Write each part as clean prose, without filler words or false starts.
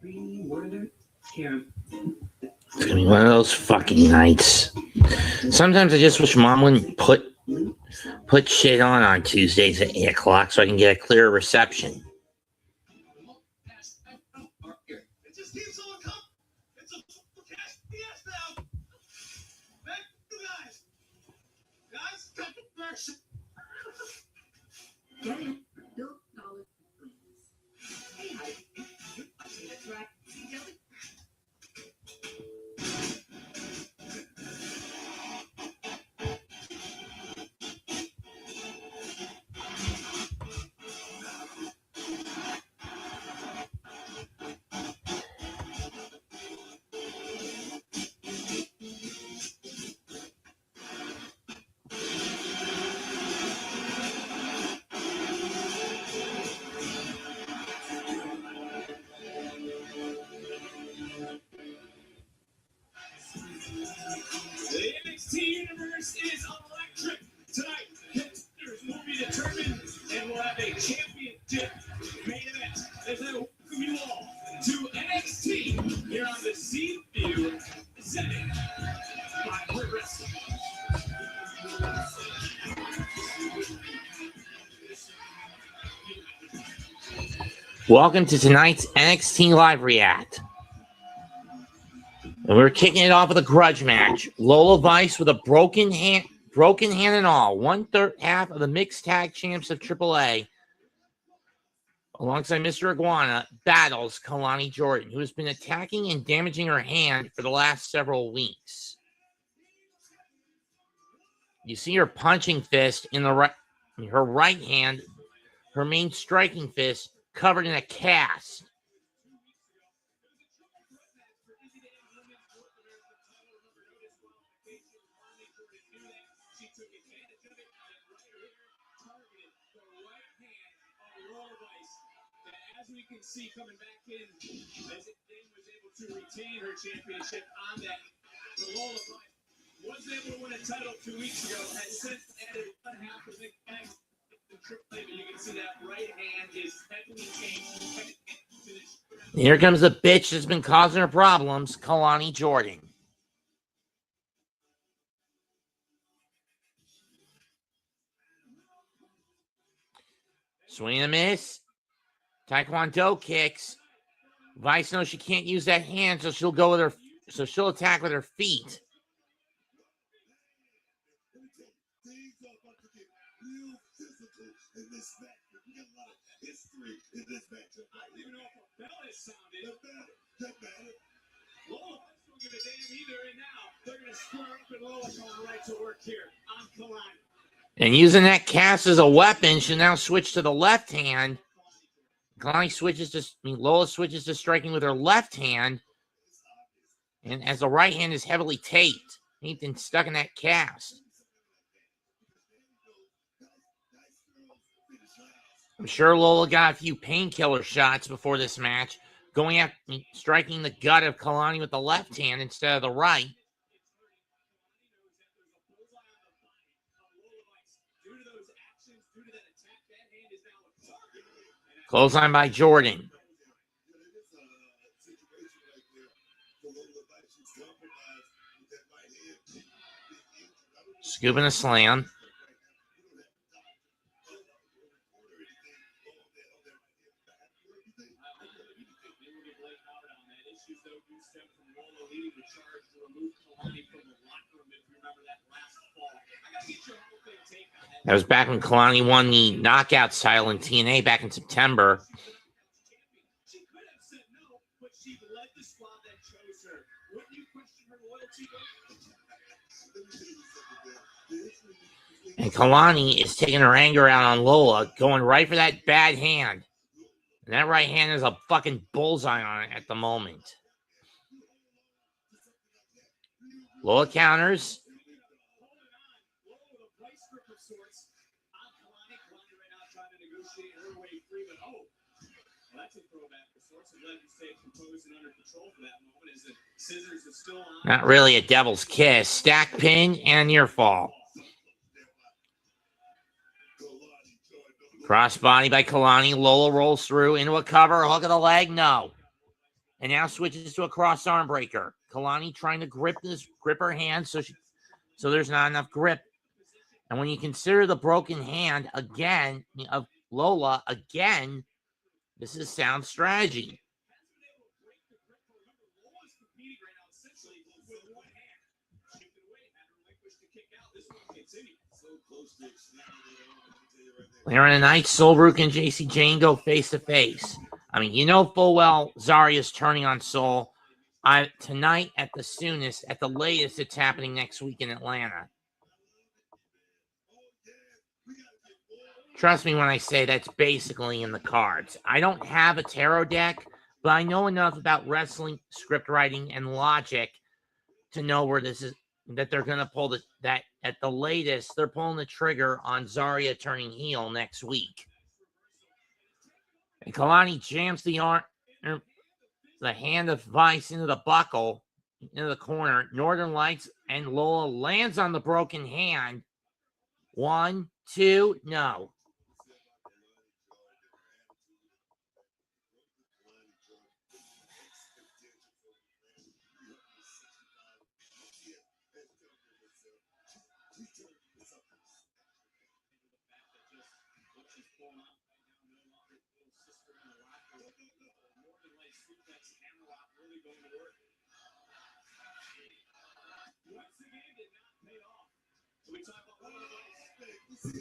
It's gonna be one of those fucking nights. Sometimes I just wish Mom wouldn't put shit on Tuesdays at 8 o'clock so I can get a clearer reception. The NXT universe is electric. Tonight, contenders will be determined and we'll have a championship main event. As I welcome you all to NXT here on the Seaview setting by Pro Wrestling. Welcome to tonight's NXT Live React. And we're kicking it off with a grudge match. Lola Vice with a broken hand and all. 1/3 half of the mixed tag champs of AAA, alongside Mr. Iguana, battles Kelani Jordan, who has been attacking and damaging her hand for the last several weeks. You see her punching fist in her right hand, her main striking fist covered in a cast. As we can see coming back in, as Dane was able to retain her championship on that, Lola Vice was able to win a title 2 weeks ago, has since added 1/2 of the bags in AAA, but you can see that right hand is heavily changed. Here comes the bitch that's been causing her problems, Kelani Jordan. Swing and a miss. Taekwondo kicks. Vice knows she can't use that hand, so she'll go with her. So she'll attack with her feet. And using that cast as a weapon, she'll now switch to the left hand. Lola switches to striking with her left hand, and as the right hand is heavily taped and stuck in that cast. I'm sure Lola got a few painkiller shots before this match, going after striking the gut of Kelani with the left hand instead of the right. Clothesline by Jordan. Scooping a slam. That was back when Kelani won the knockout title in TNA back in September. And Kelani is taking her anger out on Lola, going right for that bad hand. And that right hand is a fucking bullseye on it at the moment. Lola counters. Not really a devil's kiss. Stack pin and near fall. Crossbody by Kelani. Lola rolls through into a cover. Hook of the leg. No. And now switches to a cross arm breaker. Kelani trying to grip her hand so there's not enough grip. And when you consider the broken hand again of Lola again, this is sound strategy. Aaron and Knight, Solbrook and JC Jane go face to face. I mean, you know full well Zaria's turning on Sol. Tonight at the soonest, at the latest, it's happening next week in Atlanta. Trust me when I say that's basically in the cards. I don't have a tarot deck, but I know enough about wrestling, script writing, and logic to know where this is, that they're going to pull that at the latest, they're pulling the trigger on Zaria turning heel next week. And Kelani jams the hand of Vice into the buckle, into the corner. Northern Lights and Lola lands on the broken hand. 1, 2, no.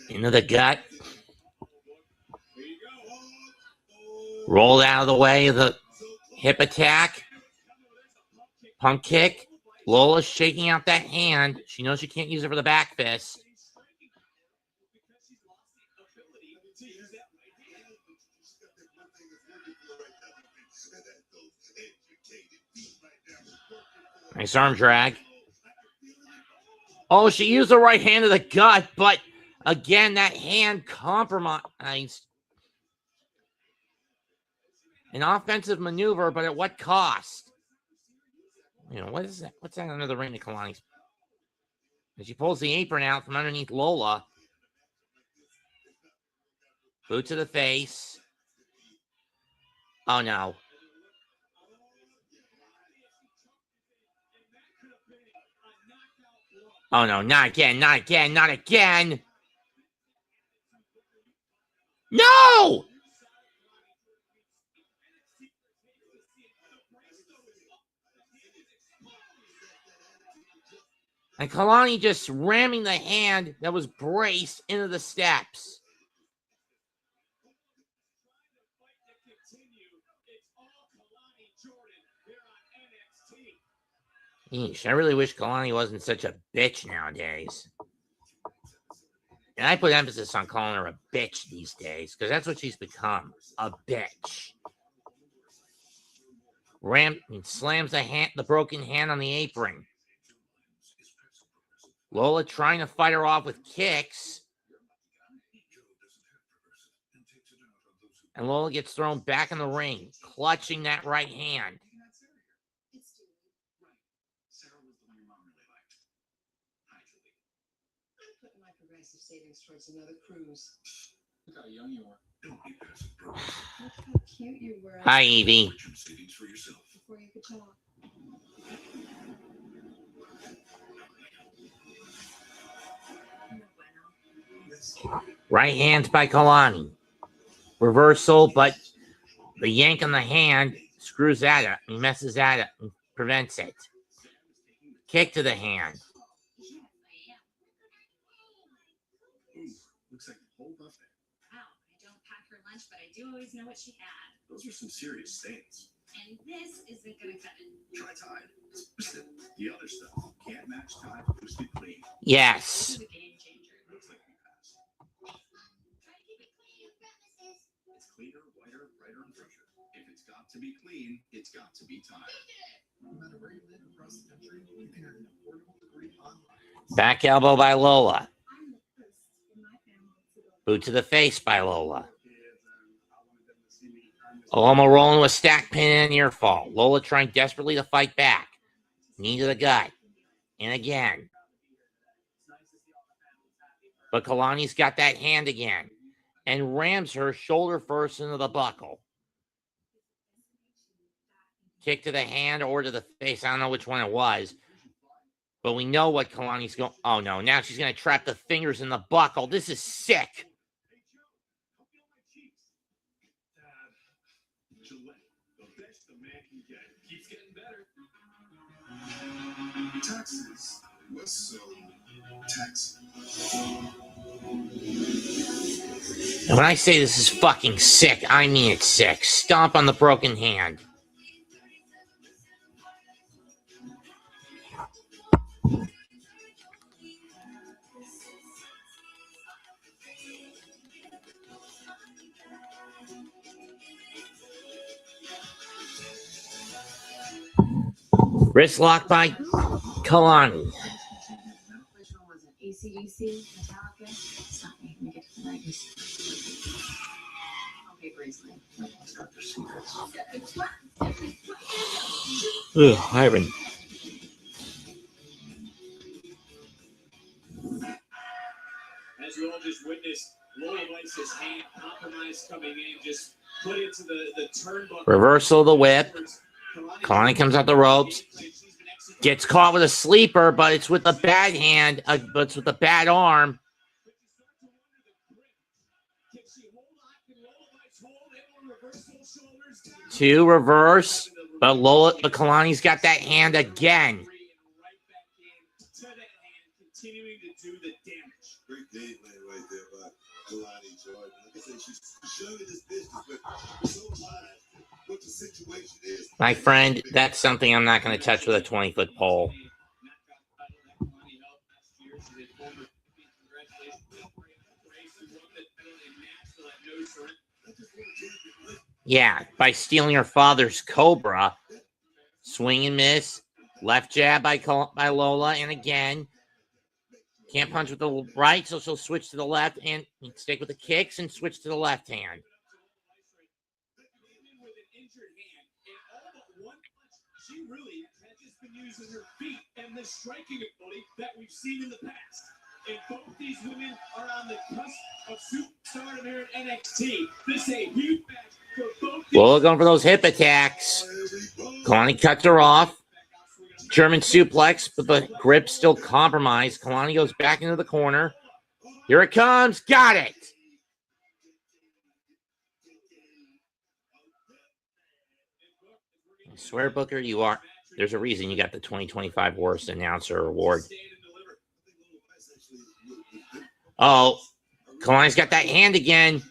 Into the gut. Rolled out of the way of the hip attack. Pump kick. Lola's shaking out that hand. She knows she can't use it for the back fist. Nice arm drag. Oh, she used the right hand to the gut, but again, that hand compromised. An offensive maneuver, but at what cost? You know, what is that? What's that under the ring to Kelani? She pulls the apron out from underneath Lola. Boot to the face. Oh, no. Oh, no, not again, not again, not again. No! And Kelani just ramming the hand that was braced into the steps. Yeesh, I really wish Kelani wasn't such a bitch nowadays. And I put emphasis on calling her a bitch these days, because that's what she's become, a bitch. Slams the broken hand on the apron. Lola trying to fight her off with kicks. And Lola gets thrown back in the ring, clutching that right hand. Savings towards another cruise. Look how young you are. Don't be passive, bro. Look how cute you were. Hi, Evie. Savings for yourself. Before you could talk. Right hand by Kelani. Reversal, but the yank on the hand screws at it. He messes at it and prevents it. Kick to the hand. Looks like a whole buffet. Wow, I don't pack her lunch, but I do always know what she had. Those are some serious stains. And this isn't gonna cut it. Try Tide. The other stuff can't match Tide boosted clean. Yes. This is a game changer. Looks like we passed. Try to keep it clean, premises. It's cleaner, whiter, brighter, and fresher. If it's got to be clean, it's got to be Tide. No matter where you live across the country, you can earn an affordable degree online. Back elbow by Lola. Boot to the face by Lola. Aloma rolling with stack pin and near fall. Lola trying desperately to fight back. Knee to the gut. And again. But Kelani's got that hand again. And rams her shoulder first into the buckle. Kick to the hand or to the face. I don't know which one it was. But we know what Kelani's going. Oh, no. Now she's going to trap the fingers in the buckle. This is sick. Keeps getting better. Taxes. What's so taxes? And when I say this is fucking sick, I mean it's sick. Stomp on the broken hand. Wrist lock by Kelani. Which one was it? AC/DC, Metallica? Stop making me get to the 90s. Okay, Graceland. Ugh, Iron. As you all just witnessed, Lola Vice's hand compromise coming in, just put into the turnbuckle. Reversal of the whip. Kelani comes out the ropes. Gets caught with a sleeper, but it's with a bad hand. But it's with a bad arm. Two reverse, but Kelani's got that hand again. Continuing to do the damage. Great game plan right there by Kelani Jordan. Like I said, she's showing this business, but so wise what the situation is. My friend, that's something I'm not going to touch with a 20-foot pole. Yeah, by stealing her father's Cobra. Swing and miss. Left jab by Lola, and again. Can't punch with the right, so she'll switch to the left and stick with the kicks and switch to the left hand. She really has just been using her feet and the striking ability that we've seen in the past. And both these women are on the cusp of superstardom here at NXT. This is a huge match for both. Lola going for those hip attacks. Kelani cuts her off. German suplex, but the grip still compromised. Kelani goes back into the corner. Here it comes. Got it. I swear, Booker, you are. There's a reason you got the 2025 Worst Announcer Award. Oh, Kalani's got that hand again.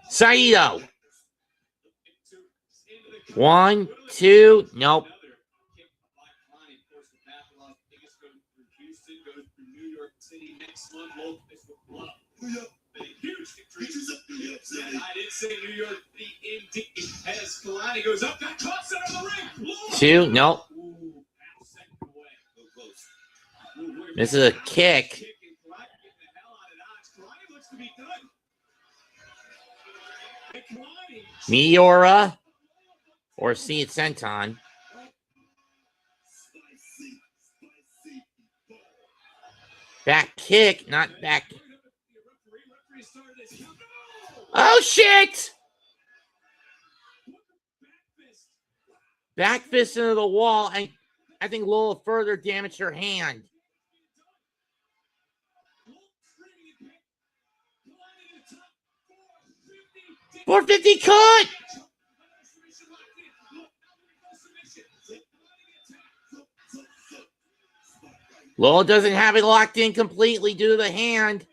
Saito. 1, 2, nope. I did say New York indeed. As Kelani goes up, got caught center of the ring. 2, nope. This is a kick. Meteora or see it senton. Back kick, not back. Oh shit! Back fist into the wall, and I think Lola further damaged her hand. 450 cut! Lola doesn't have it locked in completely due to the hand.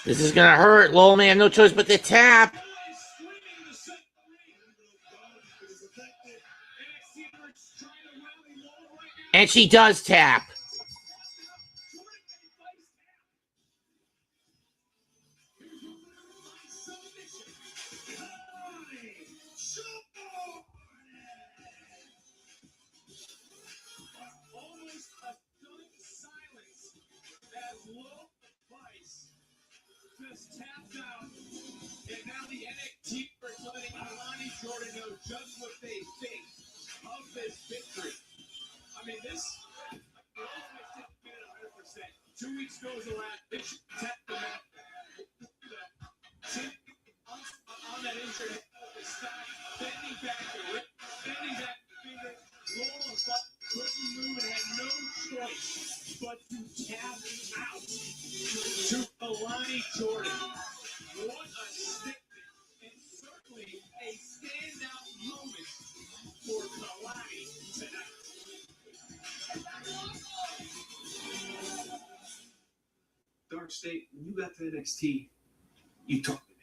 This is going to hurt. Lola may have no choice but to tap. And she does tap. was tapped out, and now the NXT are letting Kelani Jordan know just what they think of this victory. I mean, this didn't get it 100%. 2 weeks goes around. They should tap the match. On that injured head of the stock, bending back the wrist, bending back the finger. Lola Vice couldn't move and had no choice but to tap out to Kelani Jordan. What a statement, and certainly a standout moment for Kelani tonight. DarkState, when you got to NXT, you talked to me.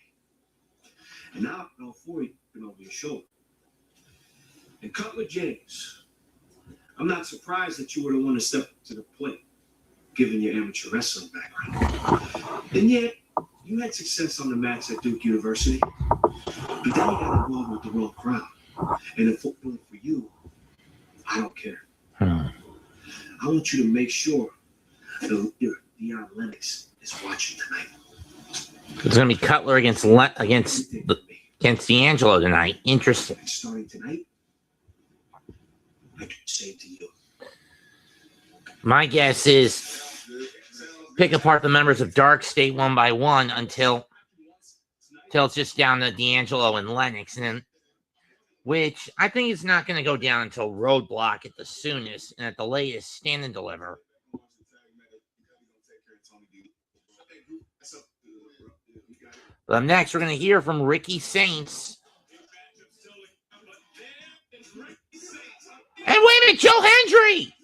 And now I've been all for you, been over your shoulder. And Cutler James, I'm not surprised that you were the one to step up to the plate, given your amateur wrestling background. And yet, you had success on the mats at Duke University, but then you got involved with the wrong crowd. And if it wasn't for you, I don't care. I want you to make sure that Deion Lennox is watching tonight. It's going to be Cutler against D'Angelo tonight. Interesting. And starting tonight, I can say to you. My guess is pick apart the members of DarkState one by one until it's just down to D'Angelo and Lennox, and then, which I think is not going to go down until Roadblock at the soonest, and at the latest, Stand and Deliver. But up next, we're going to hear from Ricky Saints. And wait a minute, Joe Hendry!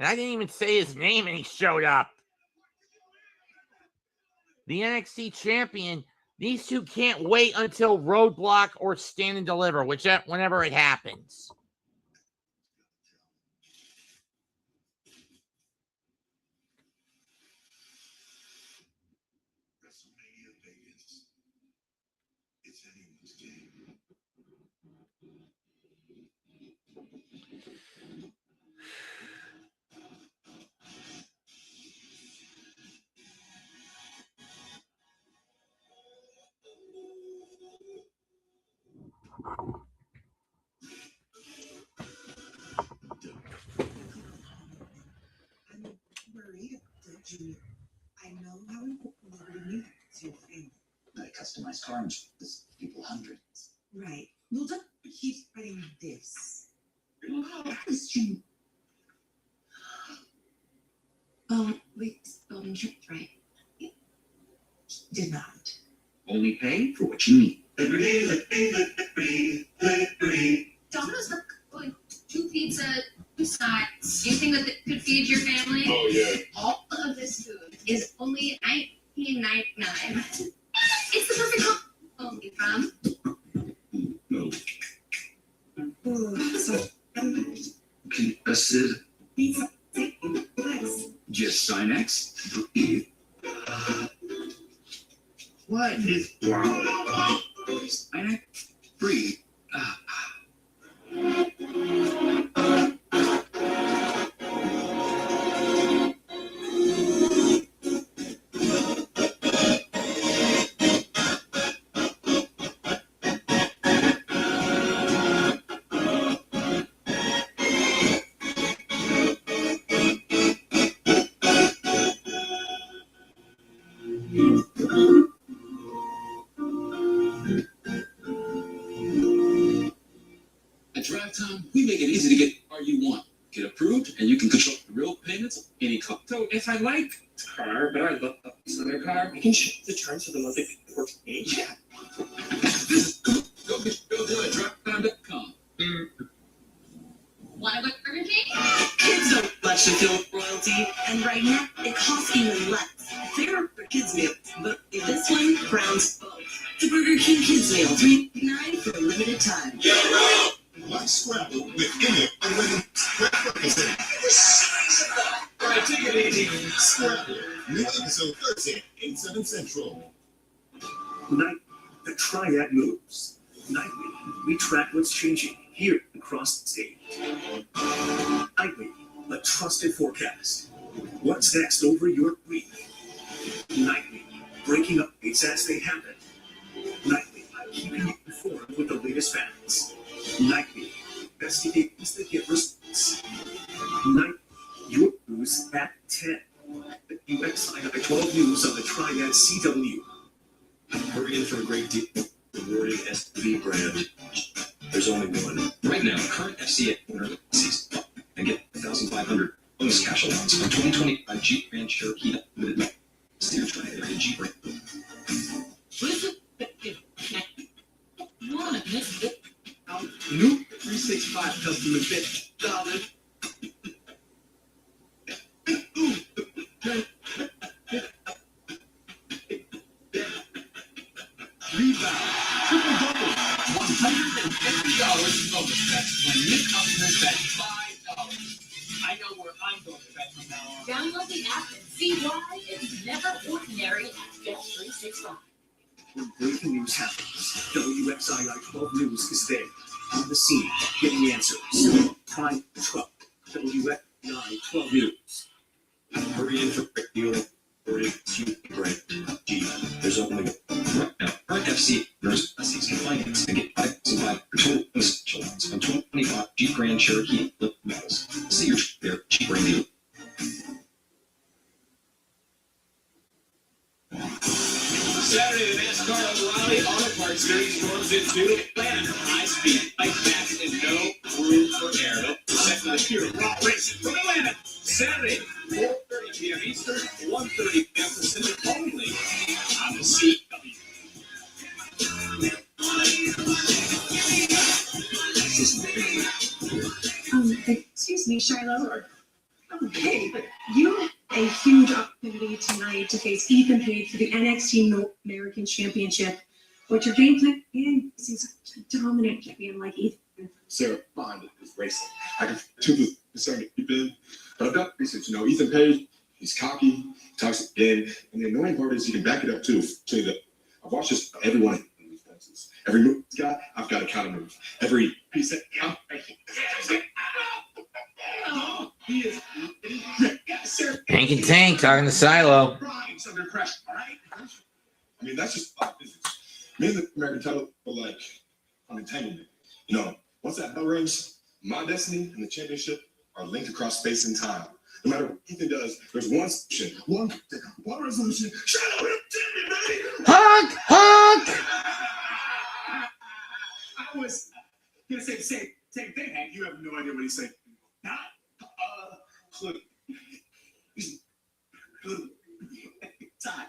And I didn't even say his name, and he showed up. The NXT champion. These two can't wait until Roadblock or Stand and Deliver, whenever it happens. It's anyone's game. I'm worried about Junior. I know how important Liberty Music is to your family. I customize car insurance, people hundreds. Right. Well, don't keep spreading this. It's true. Oh, wait, spelled insurance right. Did not. Only pay for what you need. Domino's have like 2 pizza, 2 sides. Do you think that they could feed your family? Oh, yeah. All of this food is only $19.99. It's the perfect home. Only from. No. Oh, so, Can assist. pizza, nice. Just sign X. What is wrong? Sign X. Free. At Drive Time, we make it easy to get the car you want. Get approved, and you can control the real payments any car. So if I like the car, but I love this other car, I can change the terms for the monthly works for me. Yeah. Go do it at drivetime.com. Want to go to Burger King? Kids don't much to feel royalty, and right now it costs even less. Fair for kids meals, but this one crowns both. The Burger King Kids Meal, $3.99 for a limited time. Why Scrabble with any unlimited Scrabble representative? All right, take it easy. Scrabble. New episode 13, 8/7 Central. Tonight, the Triad moves. Nightly, we track what's changing here across the state. Nightly, a trusted forecast. What's next over your week? Nightly, news as they happen. Nightly, keeping you informed with the latest facts. Nightly, investigations that get results. Nightly, your news at 10. The UXI 12 News on the Triad CW. We're in for a great deal. Rewarding SV brand. There's only one. Right now, current FCA owner sees and get 1,500 bonus cash allowance on 2025 Jeep Grand Cherokee Limited. See your Tri-Area Jeep brand. New 365 customer fit. Rebound. Triple double. $150 bonus bets when new customers bet $5. I know where I'm going to bet from now on. Download the app and see why it's never ordinary at Bet365. When breaking news happens, WXII 12 News is there, on the scene, getting answers. Find the truck, WXII 12 News. Hurry in for a great deal. Rewarding Jeep brand. Jeep. There's only one. Right now, current FC owners can finance and get 5,500 total bonus cash allowance on 2025 Jeep Grand Cherokee Limited models. See your there Jeep brand dealer. Saturday, the NASCAR O'Reilly Auto Parts Series storms into Atlanta. High speed, like fast, and no room for error. Set to the pure raw racing from Atlanta. Saturday, 4:30 p.m. Eastern, 1:30 p.m. Pacific, only on the CW. Excuse me, Shiloh. Okay, but you have a huge opportunity tonight to face Ethan Page for the NXT North American Championship. What's your game plan? And he's a dominant champion like Ethan. Sarah Bond is racing. I can too concerned to keep in, but I've got research. Ethan Page, he's cocky, he talks again, and the annoying part is he can back it up too. Say that I've watched this everyone in these fences. Every move he's got, I've got a counter move. Every piece that He is Hank&Tank talking to Shiloh. under pressure, all right? I mean, that's just physics. Me and the American title are like an entanglement. Once that bell rings, my destiny and the championship are linked across space and time. No matter what Ethan does, there's one solution, one resolution. Shiloh Hill champion, baby! Honk! Honk! I was going to say the same thing, Hank. You have no idea what he's saying. Not clue. Clue. Time.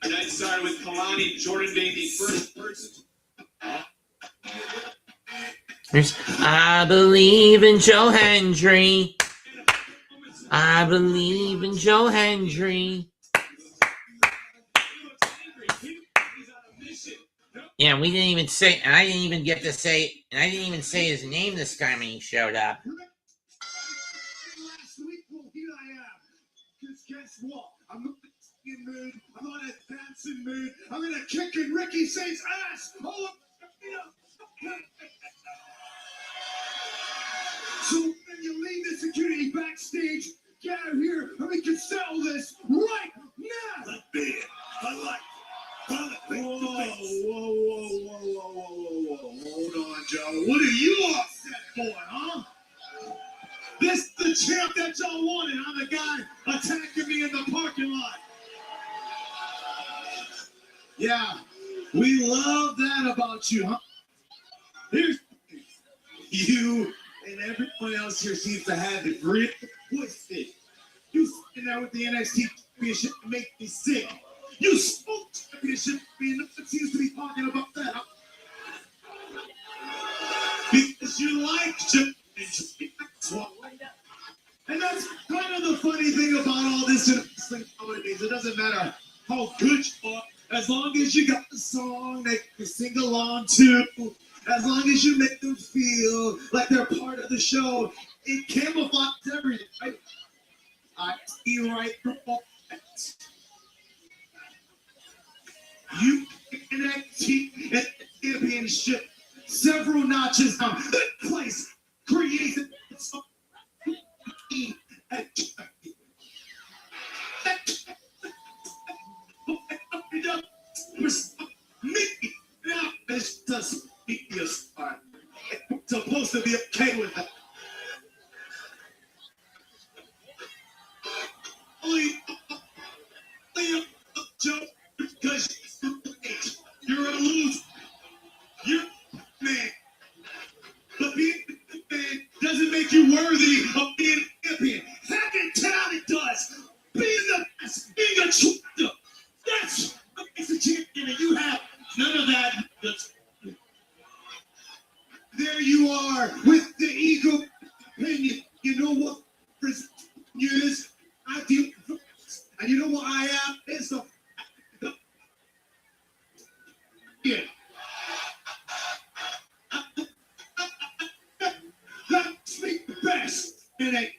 Night started with Kelani Jordan being the first person. I believe in Joe Hendry. I believe in Joe Hendry. Yeah, we didn't even say, and I didn't even get to say, and I didn't even say his name this time when he showed up. Last week, well, here I am. Because guess what? I'm not in mood. I'm not in a dancing mood. I'm in a kicking Ricky Saints ass. Oh, so when you leave the security backstage, get out here and we can settle this right now. Like big. I like. Whoa. Hold on, Joe. What are you upset for, huh? This is the champ that y'all wanted. I'm the guy attacking me in the parking lot. Yeah, we love that about you, huh? Here's you and everyone else here seems to have the grit. Twisted. You sitting there with the NXT Championship to make me sick. You spoke championship, and no one seems to be talking about that. Because you like championship. And that's kind of the funny thing about all this in wrestling nowadays. It doesn't matter how good you are, as long as you got the song that you sing along to, as long as you make them feel like they're part of the show, it camouflages everything, right? I see right through all that. You NXT Championship several notches down. This place creates now it's just your spot. It's supposed to be okay with that. Only a joke because you're a loser. You're a man. But being a man doesn't make you worthy of being a champion. Hank&Tank it does. Being the best, being a champion. That's what makes a champion, and you have none of that. There you are with the ego opinion. You know what is? I deal first. And you know what I am? It's the yeah. Let's make the best in it.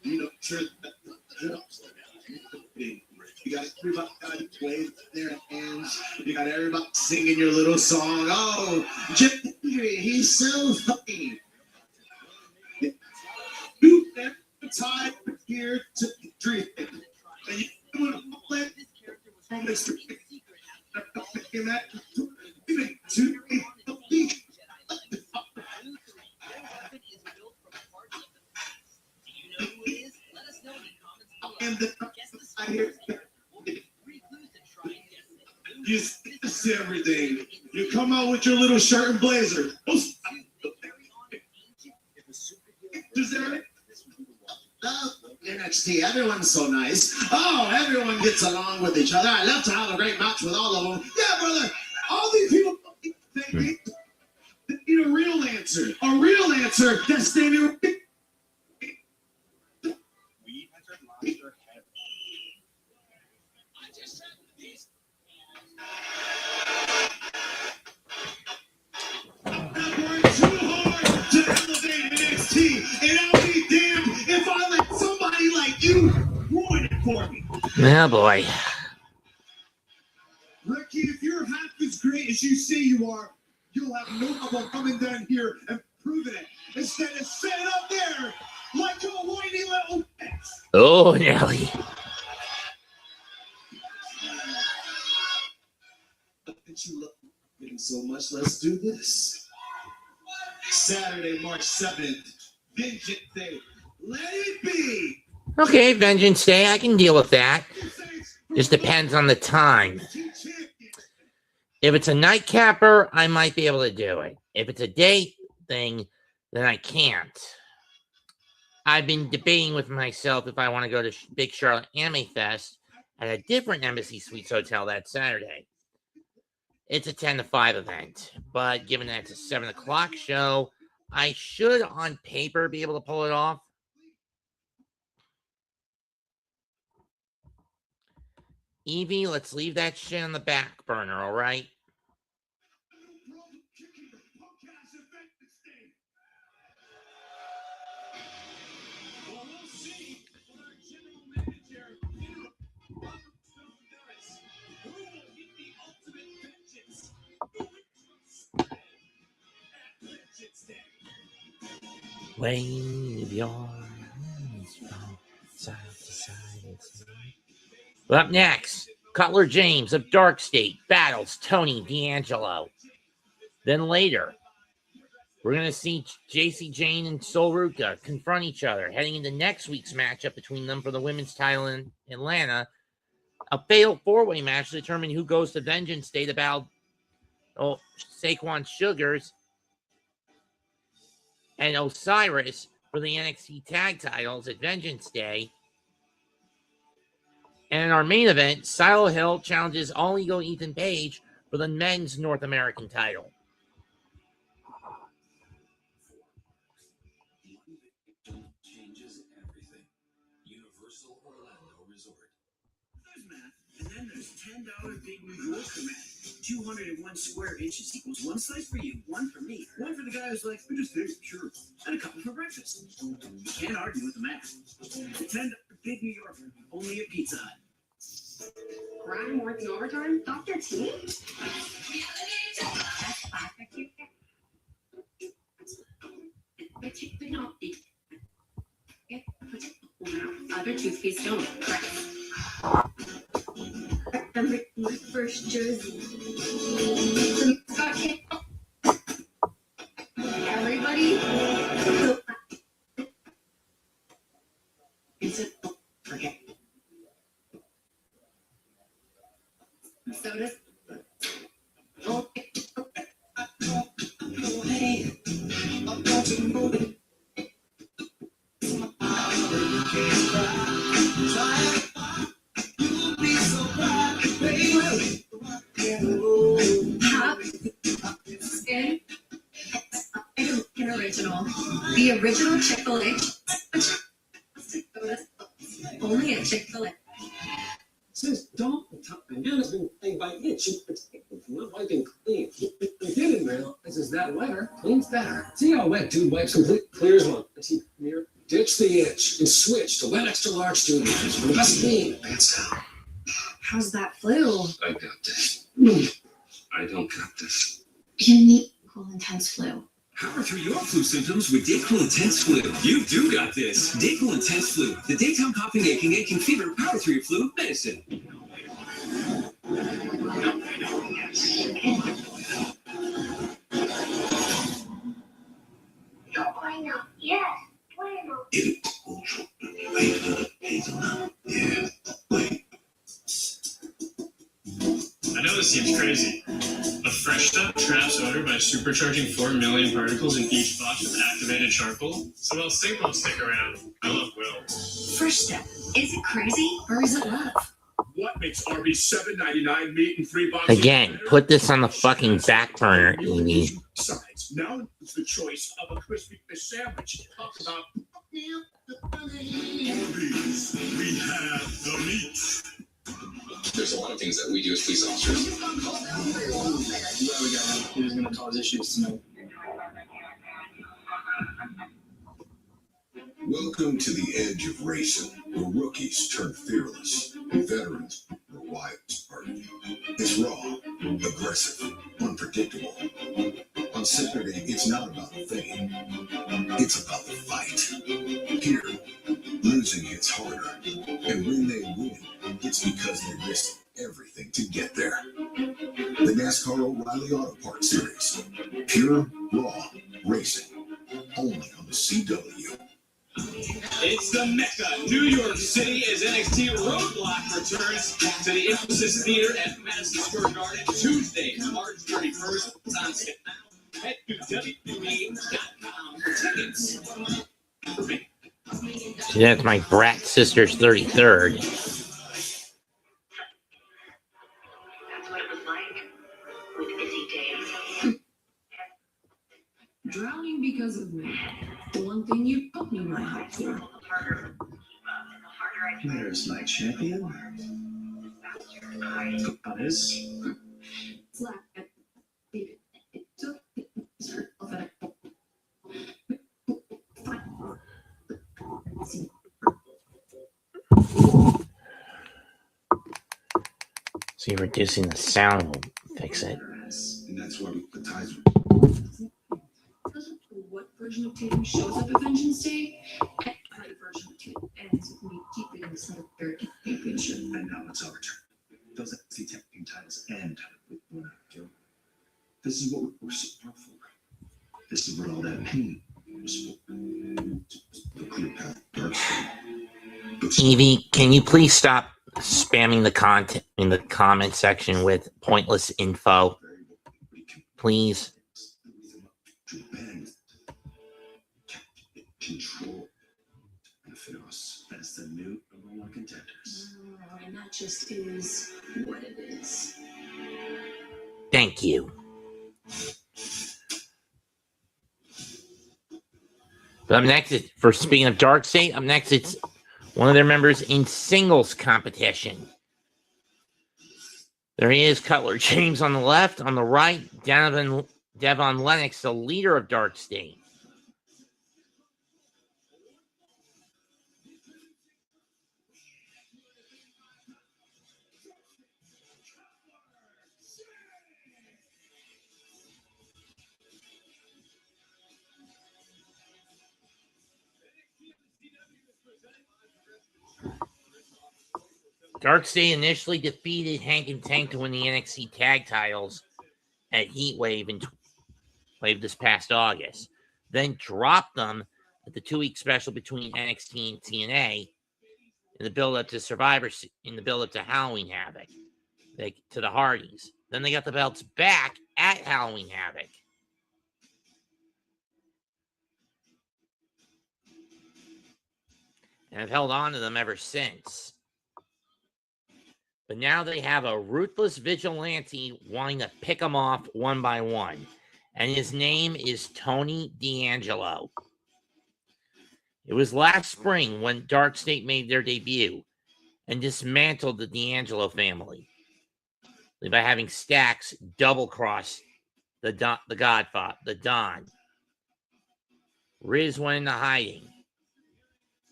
You know, you got everybody waving their hands. You got everybody singing your little song. Oh, Jim, he's so funny. You never time here to dream. And you want to let from this in that even to and the I hear you see everything. You come out with your little shirt and blazer. Oh, NXT, everyone's so nice. Oh, everyone gets along with each other. I love to have a great match with all of them. Yeah, brother. All these people, they need a real answer. A real answer that's standing. And I'll be damned if I let somebody like you ruin it for me. Oh boy. Ricky, if you're half as great as you say you are, you'll have no trouble coming down here and proving it. Instead of sitting up there like a whiny little bitch. Oh, Nelly. That you love me so much. Let's do this. Saturday, March 7th. Vengeance Day. Let it be. Okay, Vengeance Day. I can deal with that. Just depends on the time. If it's a nightcapper, I might be able to do it. If it's a day thing, then I can't. I've been debating with myself if I want to go to Big Charlotte Anime Fest at a different Embassy Suites hotel that Saturday. It's a 10 to 5 event, but given that it's a 7 o'clock show, I should, on paper, be able to pull it off. Evie, let's leave that shit on the back burner, all right? Wave your hands from side to side. Well, up next, Cutler James of DarkState battles Tony D'Angelo. Then later, we're going to see JC Jane and Sol Ruka confront each other, heading into next week's matchup between them for the women's title in Atlanta. A fatal four-way match to determine who goes to Vengeance Day to battle Saquon Sugars and Osiris for the NXT Tag Titles at Vengeance Day. And in our main event, Shiloh Hill challenges All Ego Ethan Page for the men's North American title. Changes everything. Universal Orlando Resort. There's math, and then there's $10 Big New Yorker math. 201 square inches equals one slice for you, one for me, one for the guy who's like, we just take sure, and a couple for breakfast. You can't argue with the math. $10 big New Yorker, only at Pizza Hut. Crime working overtime? Dr. T? Other toothpaste don't. Remember my first jersey. The mascot came. Everybody. Forget. Soda. Original. The original Chick-fil-A. Only at Chick-fil-A. Says don't and then it's been cleaned by itch. It's not wiping clean. Getting there. This is that wetter cleans better. See how wet dude wipes complete clears one. I see mirror. Ditch the itch and switch to wet extra large dude wipes for the best clean. Pants down. How's that flu? I got this. I don't got this. You need cool intense flu. Power through your flu symptoms with Dayquil Intense Flu. You do got this. Dayquil Intense Flu, the daytime coughing, aching fever, power through your flu medicine. Bueno, yes, bueno. Yeah, wait. I know this seems crazy. A Fresh Step traps odor by supercharging 4 million particles in each box with activated charcoal. So while Sync won't stick around, I love Will. Fresh Step. Is it crazy or is it love? What makes Arby's $7.99 meat in 3 boxes? Again, put this on the fucking back burner, Evie. Besides, now it's the choice of a crispy fish sandwich. Talk about Arby's. We have the meat. There's a lot of things that we do as police officers. He was going to cause issues tonight. Welcome to the edge of racing, where rookies turn fearless and veterans are wild party. It's raw, aggressive, unpredictable. On Saturday, it's not about the fame. It's about the fight. Here, losing hits harder. And when they win, it's because they risked everything to get there. The NASCAR O'Reilly Auto Parts Series. Pure, raw racing. Only on the CW. It's the Mecca, New York City, as NXT Roadblock returns to the Infosys Theater at Madison Square Garden Tuesday, March 31st. It's on sale now. Head to WWE.com for tickets. See, that's my brat sister's 33rd. That's what it was like with busy days. Drowning because of me. The one thing you put me my heart for. There's my champion. On his. See, reducing the sound will fix it. And that's why we put ties with. What version of Tatum shows up at Vengeance Day? And what version of Tatum ends with me keeping the South American Championship. And now it's our turn. Those NXT Tag Team Titles end with one kill. This is what we're so powerful. This is what all that pain was for. The clear path, DarkState. Evie, can you please stop spamming the content in the comment section with pointless info? Please. Control and Finos as the new #1 contenders. And that just is what it is. Thank you. But up next, for speaking of DarkState, up next it's one of their members in singles competition. There he is, Cutler James on the left. On the right, Devon Lennox, the leader of DarkState. DarkState initially defeated Hank&Tank to win the NXT Tag Titles at Heatwave this past August. Then dropped them at the 2-week special between NXT and TNA in the build-up to in the build-up to Halloween Havoc, to the Hardys. Then they got the belts back at Halloween Havoc. And have held on to them ever since. But now they have a ruthless vigilante wanting to pick them off one by one. And his name is Tony D'Angelo. It was last spring when DarkState made their debut and dismantled the D'Angelo family by having Stax double-cross the Godfather, the Don. Riz went into hiding.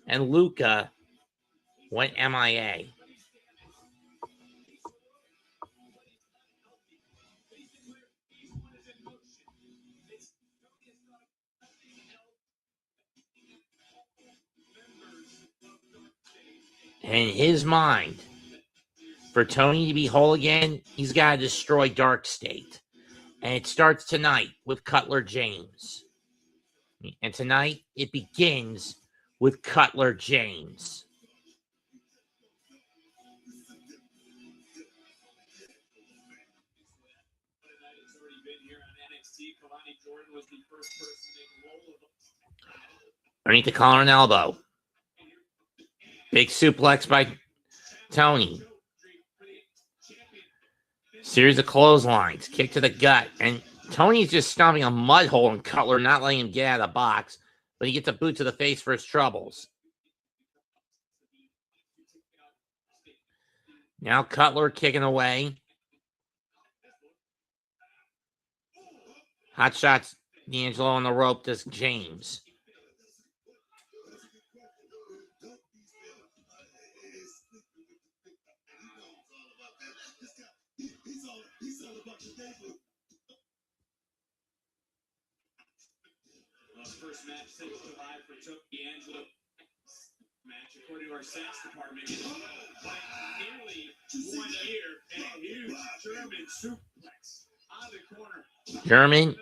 And Luca went MIA. And in his mind, for Tony to be whole again, he's got to destroy DarkState. And it starts tonight with Cutler James. And tonight, it begins with Cutler James. Underneath the collar and elbow. Big suplex by Tony. Series of clotheslines. Kick to the gut. And Tony's just stomping a mud hole in Cutler, not letting him get out of the box. But he gets a boot to the face for his troubles. Now Cutler kicking away. Hot shots D'Angelo on the rope to James. First match safe survive for D'Angelo match according to our stats department. By nearly 1 year and a huge German suplex out of the corner. German.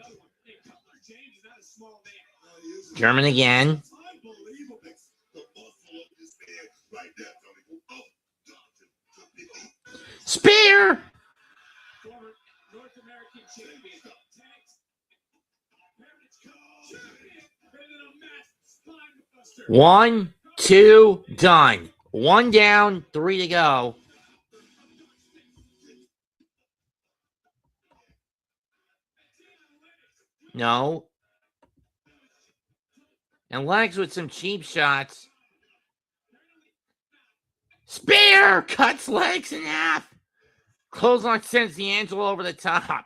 German again. Spear. Former North American champion. 1, 2, done. 1 down, 3 to go. No. And Lennox with some cheap shots. Spear! Cuts Lennox in half. Clothesline sends D'Angelo over the top.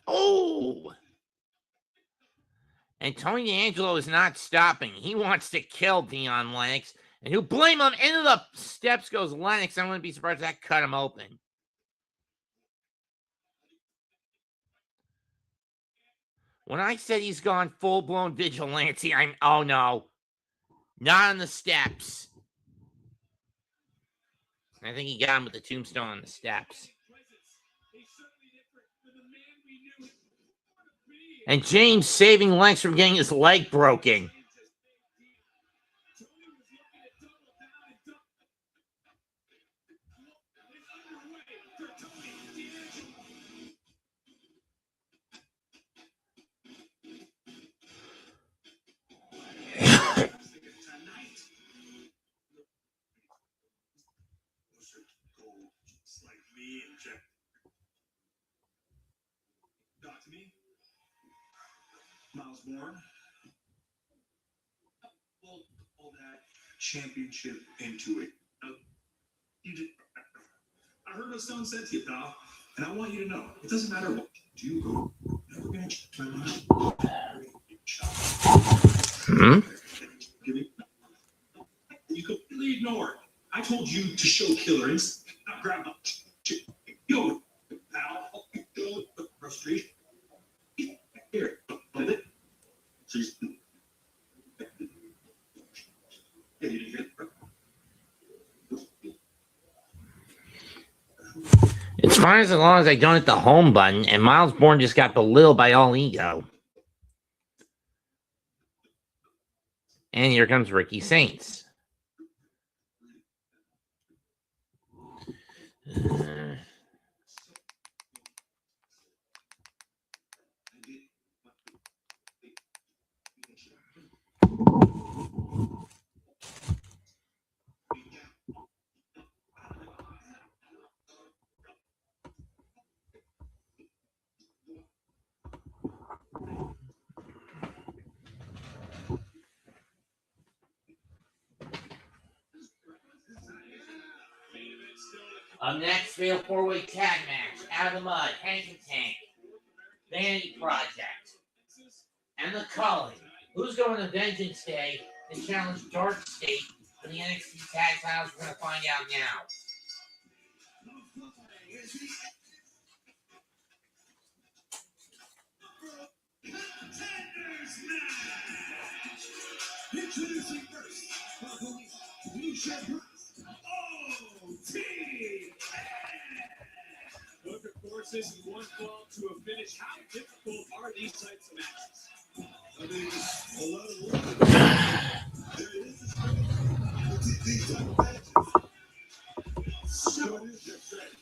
Oh! And Tony D'Angelo is not stopping. He wants to kill Dion Lennox. And he'll blame him. Into the steps goes Lennox. I wouldn't be surprised if that cut him open. When I said he's gone full-blown vigilante, oh no. Not on the steps. I think he got him with the tombstone on the steps. And James saving Lennox from getting his leg broken. Miles Bourne. All that championship into it. I heard what Stone said to you, pal, and I want you to know it doesn't matter what you do. Never gonna change my mind. You completely ignored. I told you to show killer instinct, not grab up. Yo, pal, frustration. Here, so Mine is as long as I don't hit the home button, and Miles Bourne just got belittled by All Ego. And here comes Ricky Saints. Up next, fatal four-way tag match. Out of the mud, Hank&Tank, Vanity Project, and the Culling. Who's going to Vengeance Day to challenge DarkState for the NXT Tag Titles? We're going to find out now. Introducing first, Look of forces in one fall to a finish. How difficult are these types of matches? I mean, a lot of work. There it is. These type of matches. So it is just right.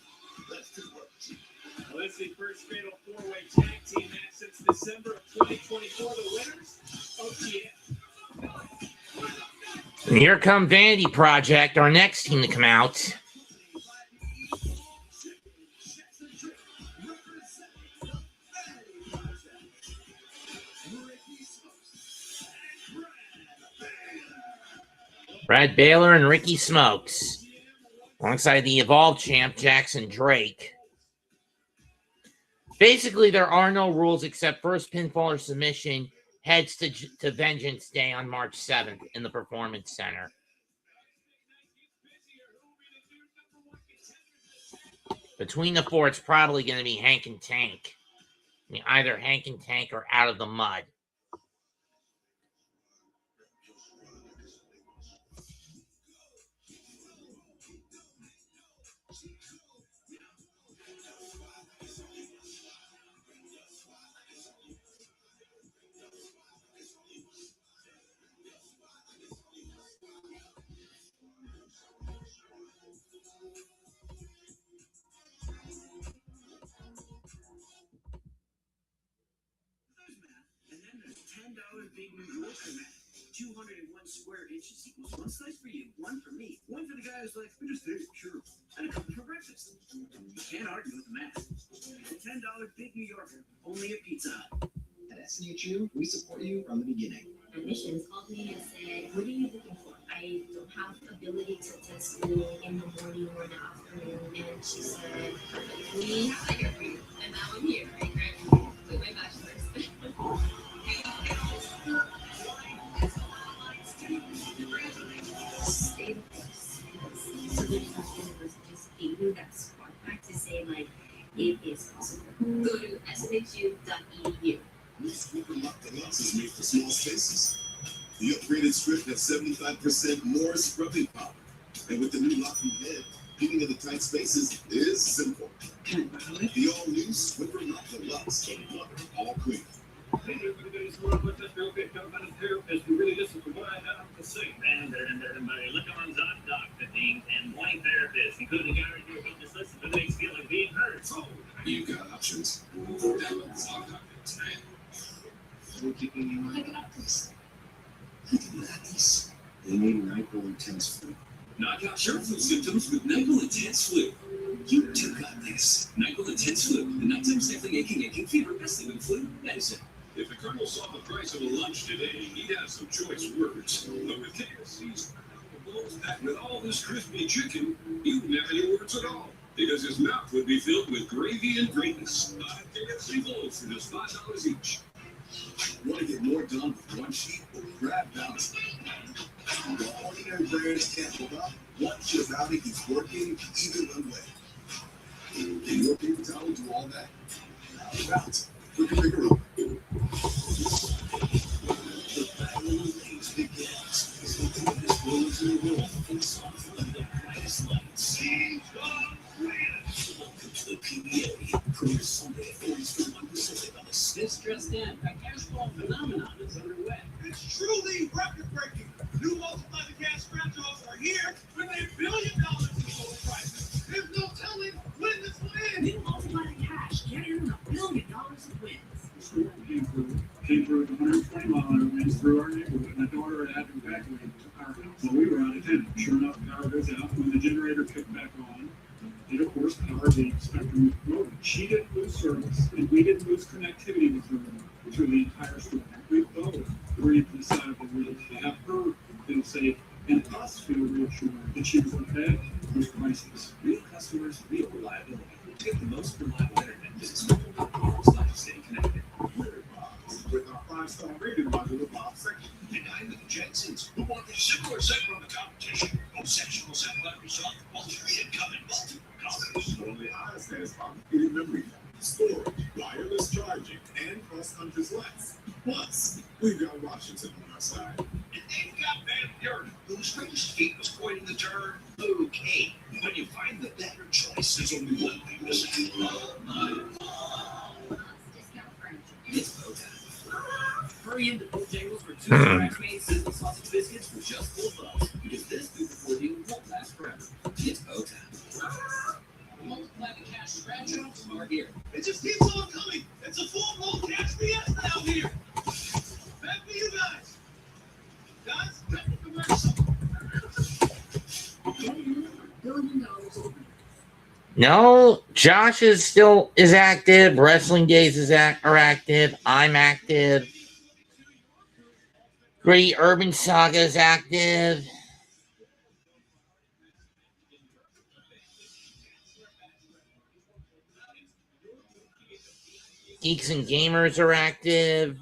Let's do work. Well, it's the first fatal four-way tag team match since December of 2024. The winners? Oh, yeah. And here come Vanity Project, our next team to come out. Brad Baylor and Ricky Smokes, alongside the Evolve champ, Jackson Drake. Basically, there are no rules except first pinfall or submission heads to Vengeance Day on March 7th in the Performance Center. Between the four, it's probably going to be Hank&Tank. I mean, either Hank&Tank or Out of the Mud. Big New Yorker match. 201 square inches equals one slice for you, one for me, one for the guy who's like, I just ate it, sure, and a couple for breakfast. You can't argue with the math. A $10 Big New Yorker, only at Pizza Hut. At SNHU, we support you from the beginning. Admissions called me and said, what are you looking for? I don't have the ability to attend school in the morning or in the afternoon. And she said, we have that here for you. And now I'm here. I graduated with my bachelor's. That spark back to say, like, it is possible. Go to snhu.edu. This group of lock deluxe is made for small spaces. The upgraded strip has 75% more scrubbing power. And with the new locking head, getting into tight spaces is simple. The all-new Swiffer Lock Deluxe from Mother All Clean. Hey, everybody's world with this real big government therapist who really listens to what I have to say. And everybody, look on Dr. Dean and white therapists, including guys who help us listen to things feel like being heard. So, You've got options. Download Dr. today. We're keeping you on. You got this. They need NyQuil Intense Flu. Knock out your flu symptoms with NyQuil Intense Flu. You too got this. NyQuil Intense Flu, the nighttime stifling, aching fever, best living flu medicine. if the Colonel saw the price of a lunch today, he'd have some choice words. But with KFC's bowls packed with all this crispy chicken, he wouldn't have any words at all, because his mouth would be filled with gravy and greatness. 5 KFC bowls for just $5 each. Want to get more done with one sheet? Grab Bounty. The ordinary brand can't hold up. One sheet of Bounty keeps working either one way. Can your paper towel do all that? Now Bounty. Quick and bigger up. The battle of the age begins. As the goodness rolls in the room, and soft under the brightest lights. Welcome to the people. is underway. It's truly record-breaking. New multiply the cash scratch-offs are here with $1 billion in total prizes. There's no telling when this will end. New multiply the cash. Get in $1 billion of wins. The store came through with 120-mile-an-hour winds through our neighborhood. My daughter had to evacuate our house. Well, we were out of town. Sure enough, power goes out. When the generator kicked back on, and of course, power being spectrum was broken. She didn't lose service, and we didn't lose connectivity with her through the entire storm. We both breathed the sigh of relief to have her feel safe and us feel reassured that she was okay was priceless. Real customers, real reliability. To get the most reliable internet, visit Sprint.com/stay connected. With our 5-star rated modular box section. And I'm with the Jetsons, who want a similar set from the competition. Both sectional satellite result, all three come in multiple colors. Only ABSN is complicated memory, storage, wireless charging, and cross-country slots. Plus, we've got Washington on our side. And they've got Van Buren, whose famous feat was coining the term okay. When you find the better choice, there's only one thing to say. It's Bowtime. Hurry into Bojangles for 2 scratch-made sizzle sausage biscuits for just $4. Because this food before you won't last forever. It's Bowtime. Multiply the cash scratch-offs are here. It just keeps on coming. It's a full-blown cash fiesta out here. Back for you guys. Guys, back to commercial. $1 billion over. No, Josh is active. Wrestling Days are active. I'm active. Great Urban Saga is active. Geeks and Gamers are active.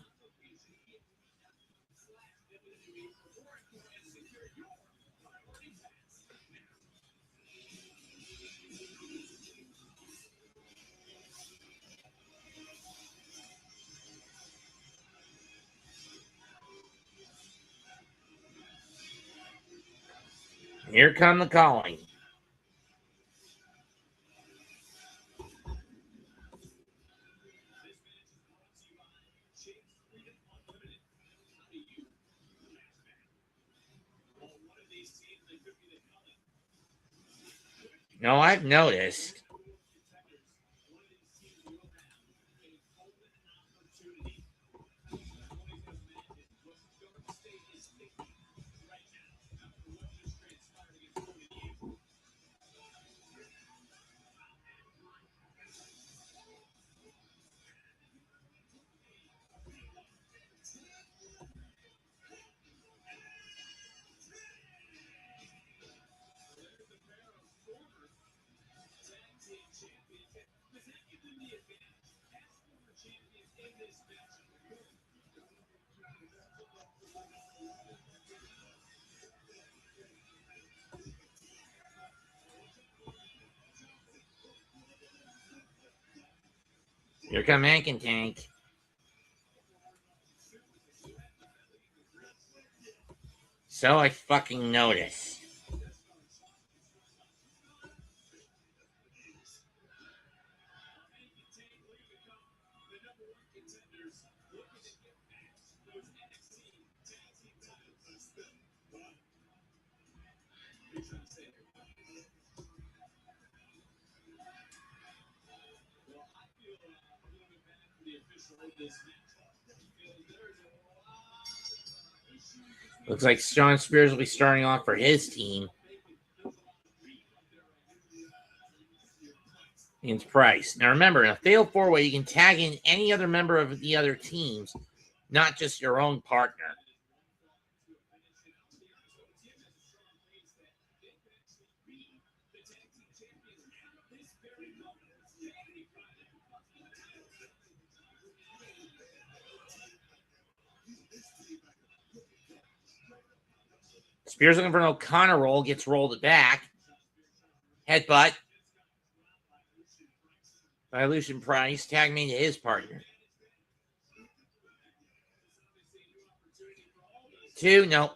Here come the calling. No, I've noticed. Here come Hank&Tank. So I fucking notice. Looks like Sean Spears will be starting off for his team. Against Price. Now remember, in a fatal four-way, you can tag in any other member of the other teams, not just your own partner. Spears looking for an O'Connor roll, gets rolled back. Headbutt. By Lucian Price, tag made to his partner. 2, no.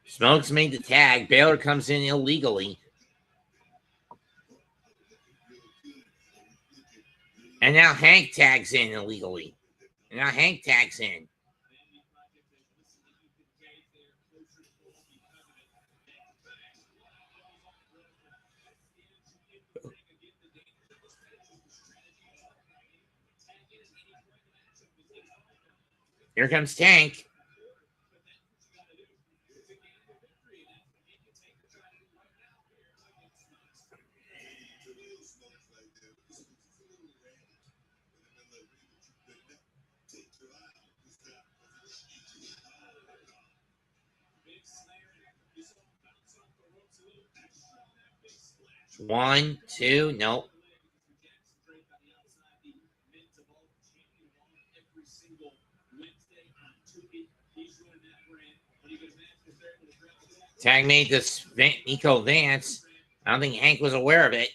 Smokes made the tag. Baylor comes in illegally. And now Hank tags in illegally. And now Hank tags in. Here comes Tank. One, two, nope. Tag made this Nico Vance. I don't think Hank was aware of it.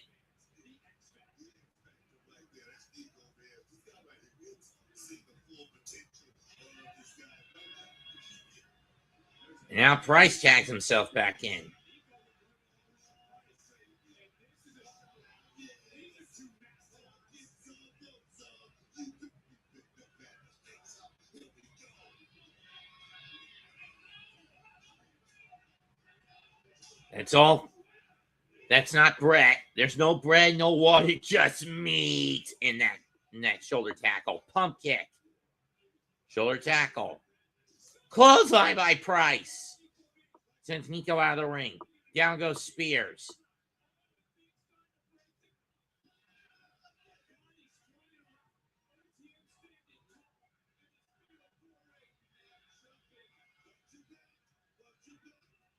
And now Price tags himself back in. That's all. That's not Brett. There's no bread, no water, just meat in that shoulder tackle. Pump kick. Shoulder tackle. Clothesline by Price. Sends Nico out of the ring. Down goes Spears.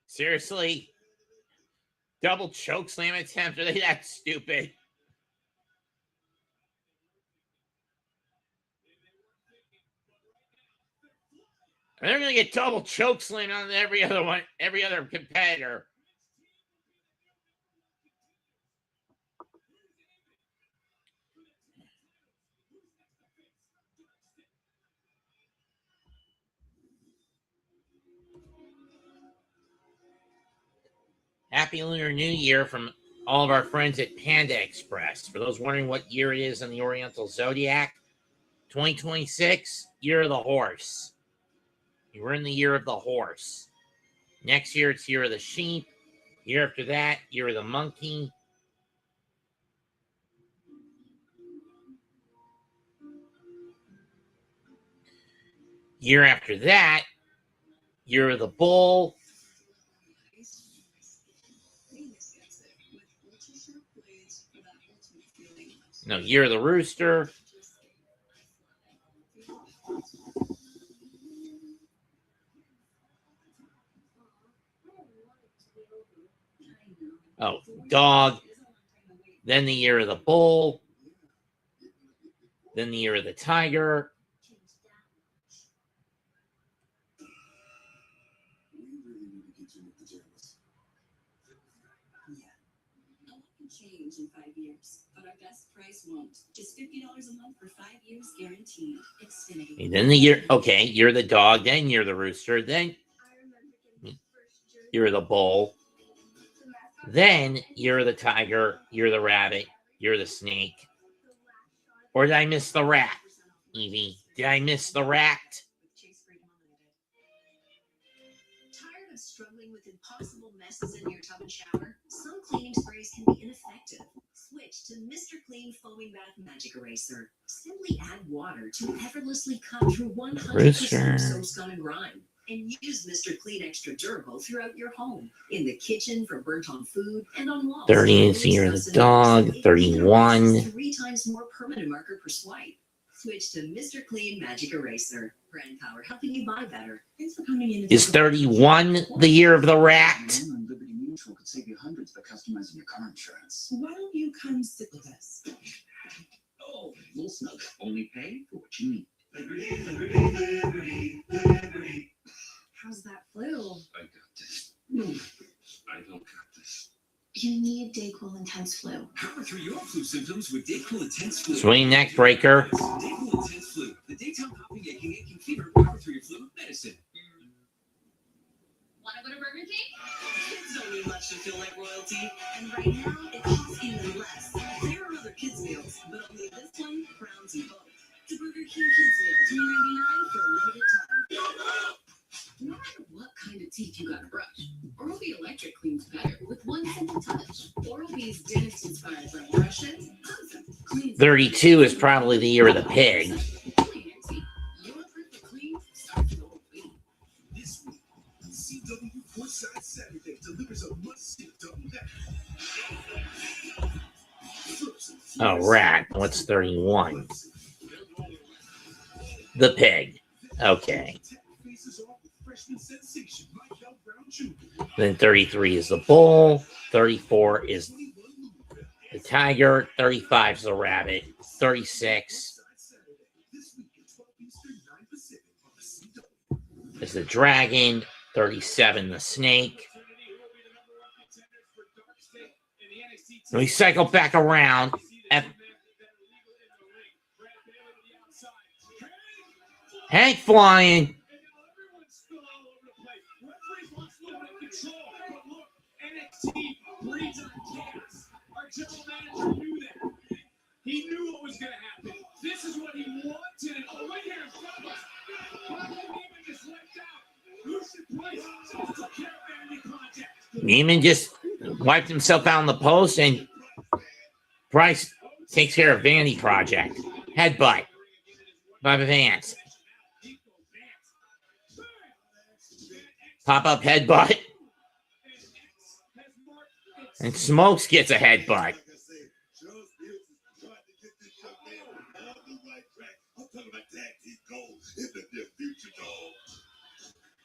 Seriously? Double choke slam attempt? Are they that stupid? And they're going to get double choke slam on every other competitor. Happy Lunar New Year from all of our friends at Panda Express. For those wondering what year it is in the Oriental Zodiac, 2026, year of the horse. We're in the year of the horse. Next year, it's year of the sheep. Year after that, year of the monkey. Year after that, year of the bull. No, year of the rooster. Oh, dog. Then the year of the bull. Then the year of the tiger. Change in 5 years, but our best price won't. Just $50 a month for 5 years guaranteed. Xfinity. And then the year, okay, you're the dog, then you're the rooster, then you're the bull, then you're the tiger, you're the rabbit, you're the snake. Or did I miss the rat, Evie? Did I miss the rat? Tired of struggling with impossible messes in your tub and shower? Some cleaning sprays can be ineffective. Switch to Mr. Clean Foaming Bath Magic Eraser. Simply add water to effortlessly cut through 100% of soap, scum, and grime. And use Mr. Clean Extra Durable throughout your home. In the kitchen for burnt on food and on walls. 30 is the year of the dog. 31. 3 times more permanent marker per swipe. Switch to Mr. Clean Magic Eraser. Brand power, helping you buy better. Thanks for coming in. Is 31 the year of the rat? Liberty Mutual could save you hundreds by customizing your car insurance. Why don't you come sit with us? Oh, little snug. Only pay for what you need. How's that flu? I got this. I don't got this. You need Dayquil Intense Flu. Power through your flu symptoms with Dayquil Intense Flu. Swing neck breaker. Dayquil Intense Flu. The daytime coughing, aching fever. Power through your flu medicine. One go to Burger King? Kids don't need much to feel like royalty, and right now it costs even less. There are other kids meals, but only this one crowns you both. The Burger King Kids Meal, $3.99 for a limited time. No matter what kind of teeth you gotta brush, Oral-B Electric cleans better with one simple touch. Oral-B's dentist-inspired by brushes, 32 is probably the year of the pig. your perfect clean starts with Oral-B. This week, CW Courtside Saturday delivers a must-see double back. Oh, rat. What's 31? The pig. Okay. Then 33 is the bull. 34 is the tiger. 35 is the rabbit. 36 is the dragon. 37 the snake. And we cycle back around. Hank flying. Our general manager knew that. He knew what was going to happen. This is what he wanted. Oh, right here in front of us. Neiman just wiped out. Lucian Price took care of Vanity Project. Neiman just wiped himself out on the post, and Price takes care of Vanity Project. Headbutt by Vance. Pop-up headbutt. And Smokes gets a headbutt.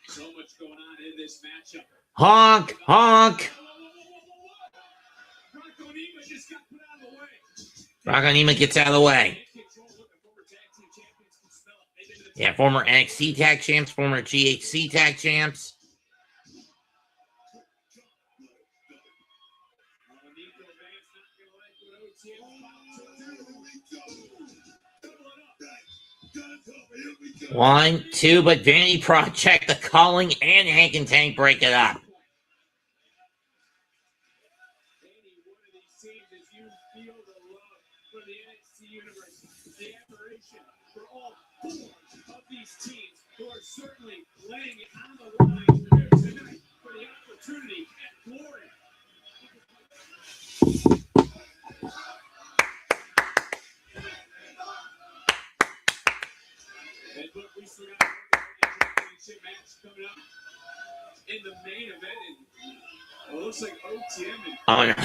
So much going on in this matchup. Honk, honk. Neiman gets out of the way. Yeah, former NXT Tag Champs, former GHC Tag Champs. One, two, but Vanity Project, the Culling, and Hank&Tank break it up. Who are certainly laying it on the line here tonight for the opportunity at glory. And look, we still got a championship match coming up in the main event. And it looks like OTM and Oh no.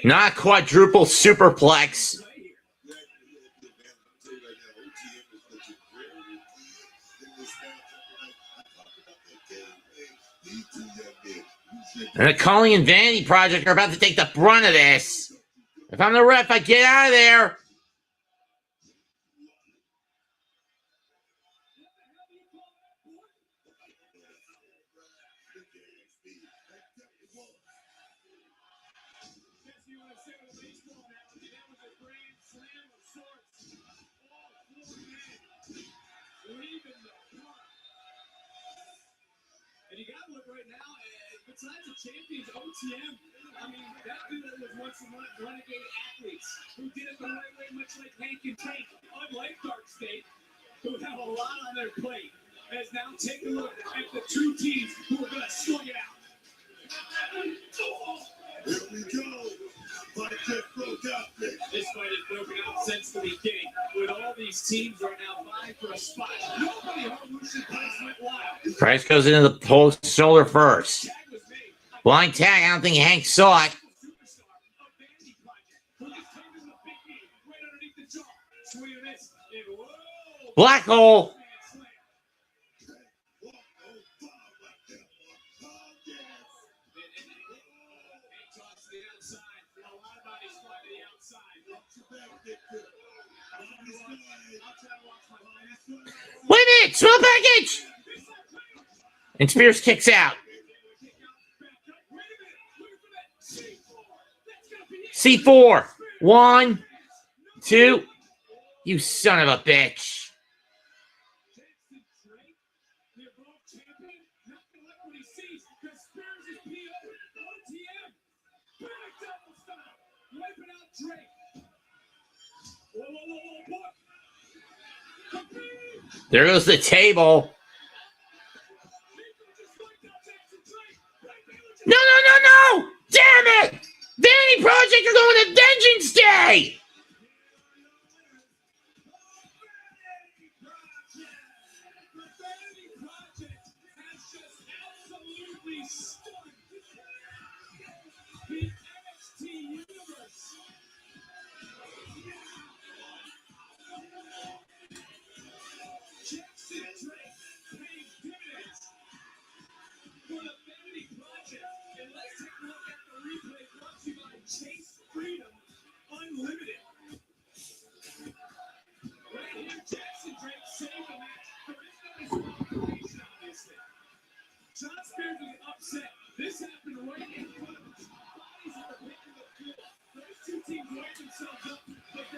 Not quadruple superplex. And the Culling and Vanity Project are about to take the brunt of this. If I'm the ref, I get out of there. And you got to look right now, besides the champions, OTM, I mean, that dude was once a renegade athletes who did it the right way, much like Hank&Tank, unlike DarkState, who have a lot on their plate, has now taken a look at the two teams who are going to slug it out. Here we go. Fight just broke out. This fight has broken out since the beginning, with all these teams right now vying for a spot. Nobody heard Lucian Price went wild. Price goes into the post shoulder first. Blind tag. I don't think Hank saw it. Black hole. Wait a minute, small package! And Spears kicks out. C4. 1, 2. You son of a bitch. There goes the table. No, no, no, no! Damn it! Vanity Project are going to Vengeance Day!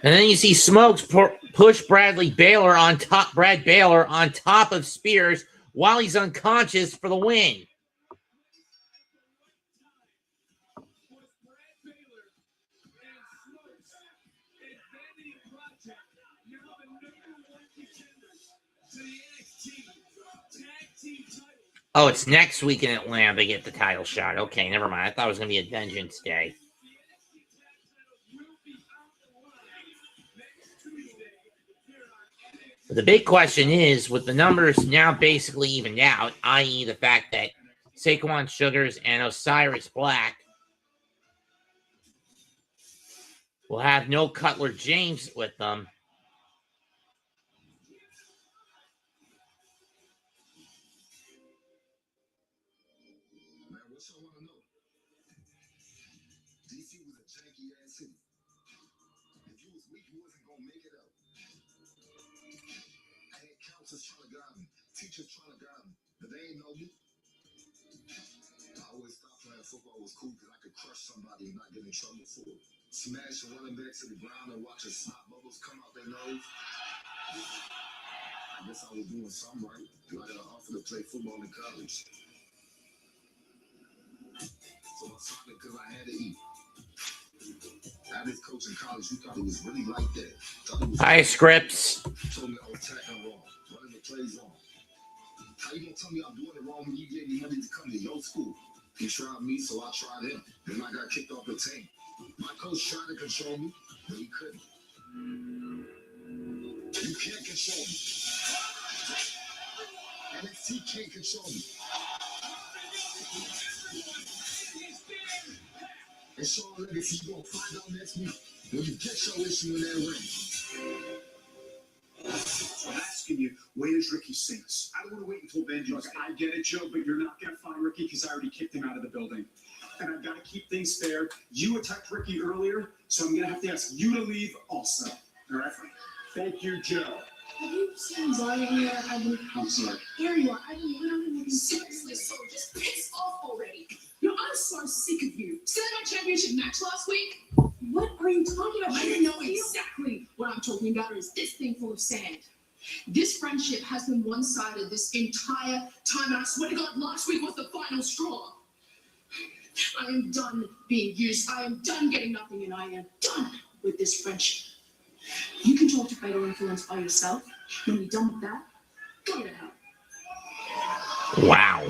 And then you see Smokes push Brad Baylor on top of Spears while he's unconscious for the win. Oh, it's next week in Atlanta they get the title shot. Okay, never mind. I thought it was going to be a Vengeance Day. But the big question is, with the numbers now basically evened out, i.e. the fact that Saquon Sugars and Osiris Black will have no Cutler James with them. Teachers trying to guide them, but they ain't know me. I always thought playing football was cool because I could crush somebody and not get in trouble for it. Smash a running back to the ground and watch his snot bubbles come out their nose. I guess I was doing something right. I got an offer to play football in college. So I signed it because I had to eat. I had this coach in college who thought it was really like that. Hi, Scripps. Told me I was tackling wrong, running the plays wrong. How you gonna tell me I'm doing it wrong when you gave me money to come to your school? He tried me, so I tried him. Then I got kicked off the team. My coach tried to control me, but he couldn't. You can't control me. NXT can't control me. And Sean Legacy, you gonna find out next week when you get your issue in that ring. I'm asking you, where does Ricky Sings? I don't want to wait until Vengeance. Look, I get it, Joe, but you're not going to find Ricky because I already kicked him out of the building. And I've got to keep things fair. You attacked Ricky earlier, so I'm going to have to ask you to leave also. All right? Thank you, Joe. Have you seen Zarya here? I'm sorry. Here you are. I've been literally seriously, so just piss off already. I'm so sick of you. See that championship match last week? What are you talking about? I know exactly what I'm talking about. Is this thing full of sand? This friendship has been one-sided this entire time. I swear to God, last week was the final straw. I am done being used. I am done getting nothing, and I am done with this friendship. You can talk to fatal influence by yourself. When you're done with that, go to hell. Wow.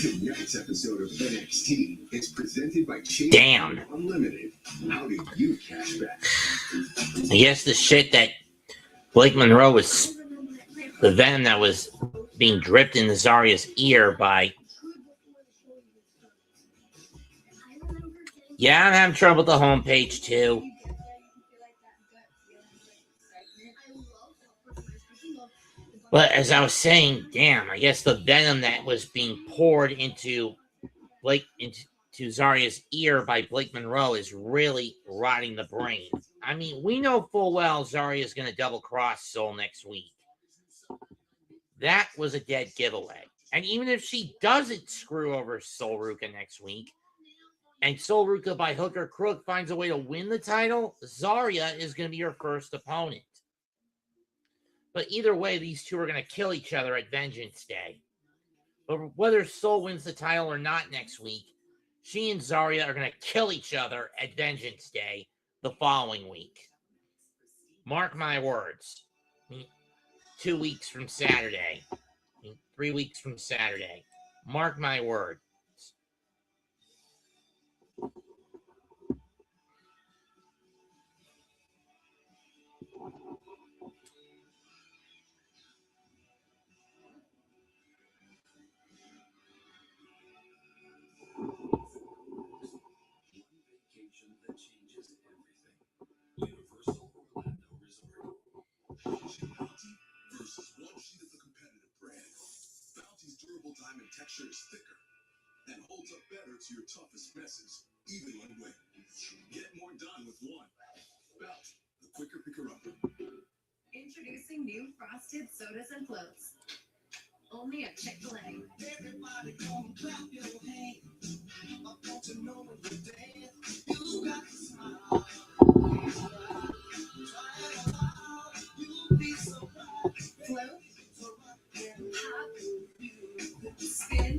Tonight's episode of NXT is presented by Chase Damn. Unlimited. How do you cash back? I guess the shit that Blake Monroe was, the venom that was being dripped into Zarya's ear by. Yeah, I'm having trouble with the homepage too. But as I was saying, damn, I guess the venom that was being poured into Zarya's ear by Blake Monroe is really rotting the brain. I mean, we know full well Zarya is going to double cross Soul next week. That was a dead giveaway. And even if she doesn't screw over Sol Ruka next week, and Sol Ruka by hook or crook finds a way to win the title, Zarya is going to be her first opponent. But either way, these two are going to kill each other at Vengeance Day. But whether Sol wins the title or not next week, she and Zarya are going to kill each other at Vengeance Day the following week. Mark my words. 2 weeks from Saturday. 3 weeks from Saturday. Mark my word. Versus one sheet of the competitive brand. Bounty's durable diamond texture is thicker and holds up better to your toughest messes, even when wet. Get more done with one. Bounty, the quicker picker-upper. Introducing new frosted sodas and floats. Only at Chick-fil-A. Everybody come clap your hands. I want to know when you dance. You got to smile. You'll be so right. Float, hop, spin,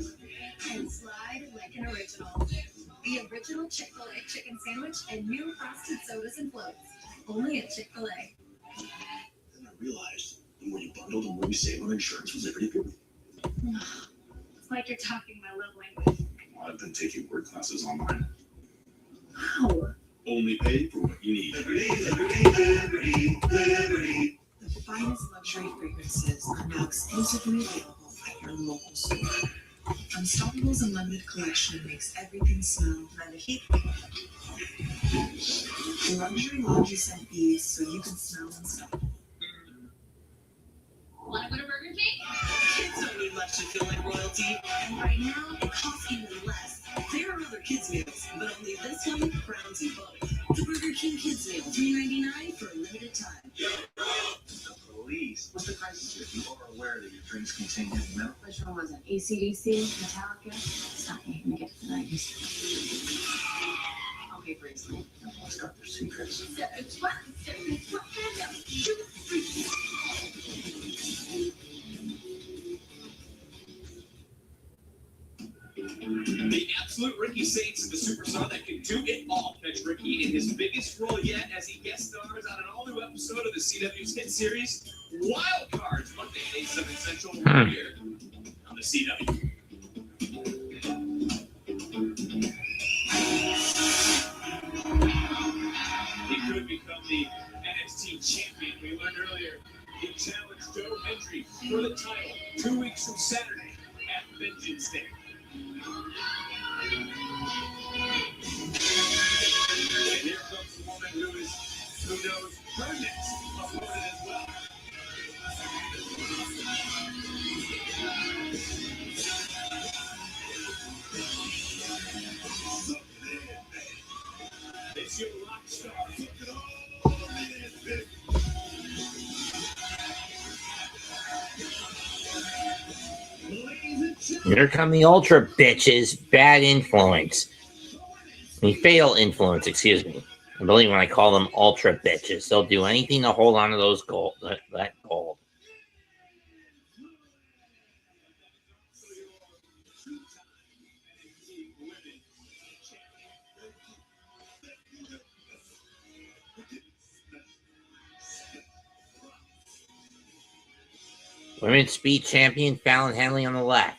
and slide like an original. The original Chick-fil-A chicken sandwich and new frosted sodas and floats. Only at Chick-fil-A. Then I realized the more you bundled, the more you save on insurance with Liberty People. It's like you're talking my love language. Well, I've been taking word classes online. Wow. Only pay for what you need. The finest luxury fragrances are now exclusively available at your local store. Unstopable's unlimited collection makes everything smell magnifique. The luxury laundry scent bees so you can smell unstoppable. Want to go to Burger King? Kids don't need much to feel like royalty, and right now it costs even less. There are other kids meals, but only this one crowns you both. The Burger King Kids Meal, $3.99 for a limited time. The police. What's the crisis here? You are aware that your drinks contain heavy metal? Which one was it? ACDC? Metallica? Stop me. Let me get to the 90s. Okay, Briefly. Everyone's got their secrets. The absolute Ricky Saints is the superstar that can do it all. Catch Ricky in his biggest role yet as he guest stars on an all-new episode of the CW's hit series, Wild Cards, Monday at 8, 7 Central, right here on the CW. He could become the NXT champion. We learned earlier he challenged Joe Hendry for the title 2 weeks from Saturday at Vengeance Day. And here comes the woman who knows her next opponent as well. It's your rock star. Look at all this, baby. Here come the ultra bitches. Bad influence. Fatal influence, excuse me. I believe when I call them ultra bitches, they'll do anything to hold on to those gold. That gold. Women's Speed Champion Fallon Henley on the left.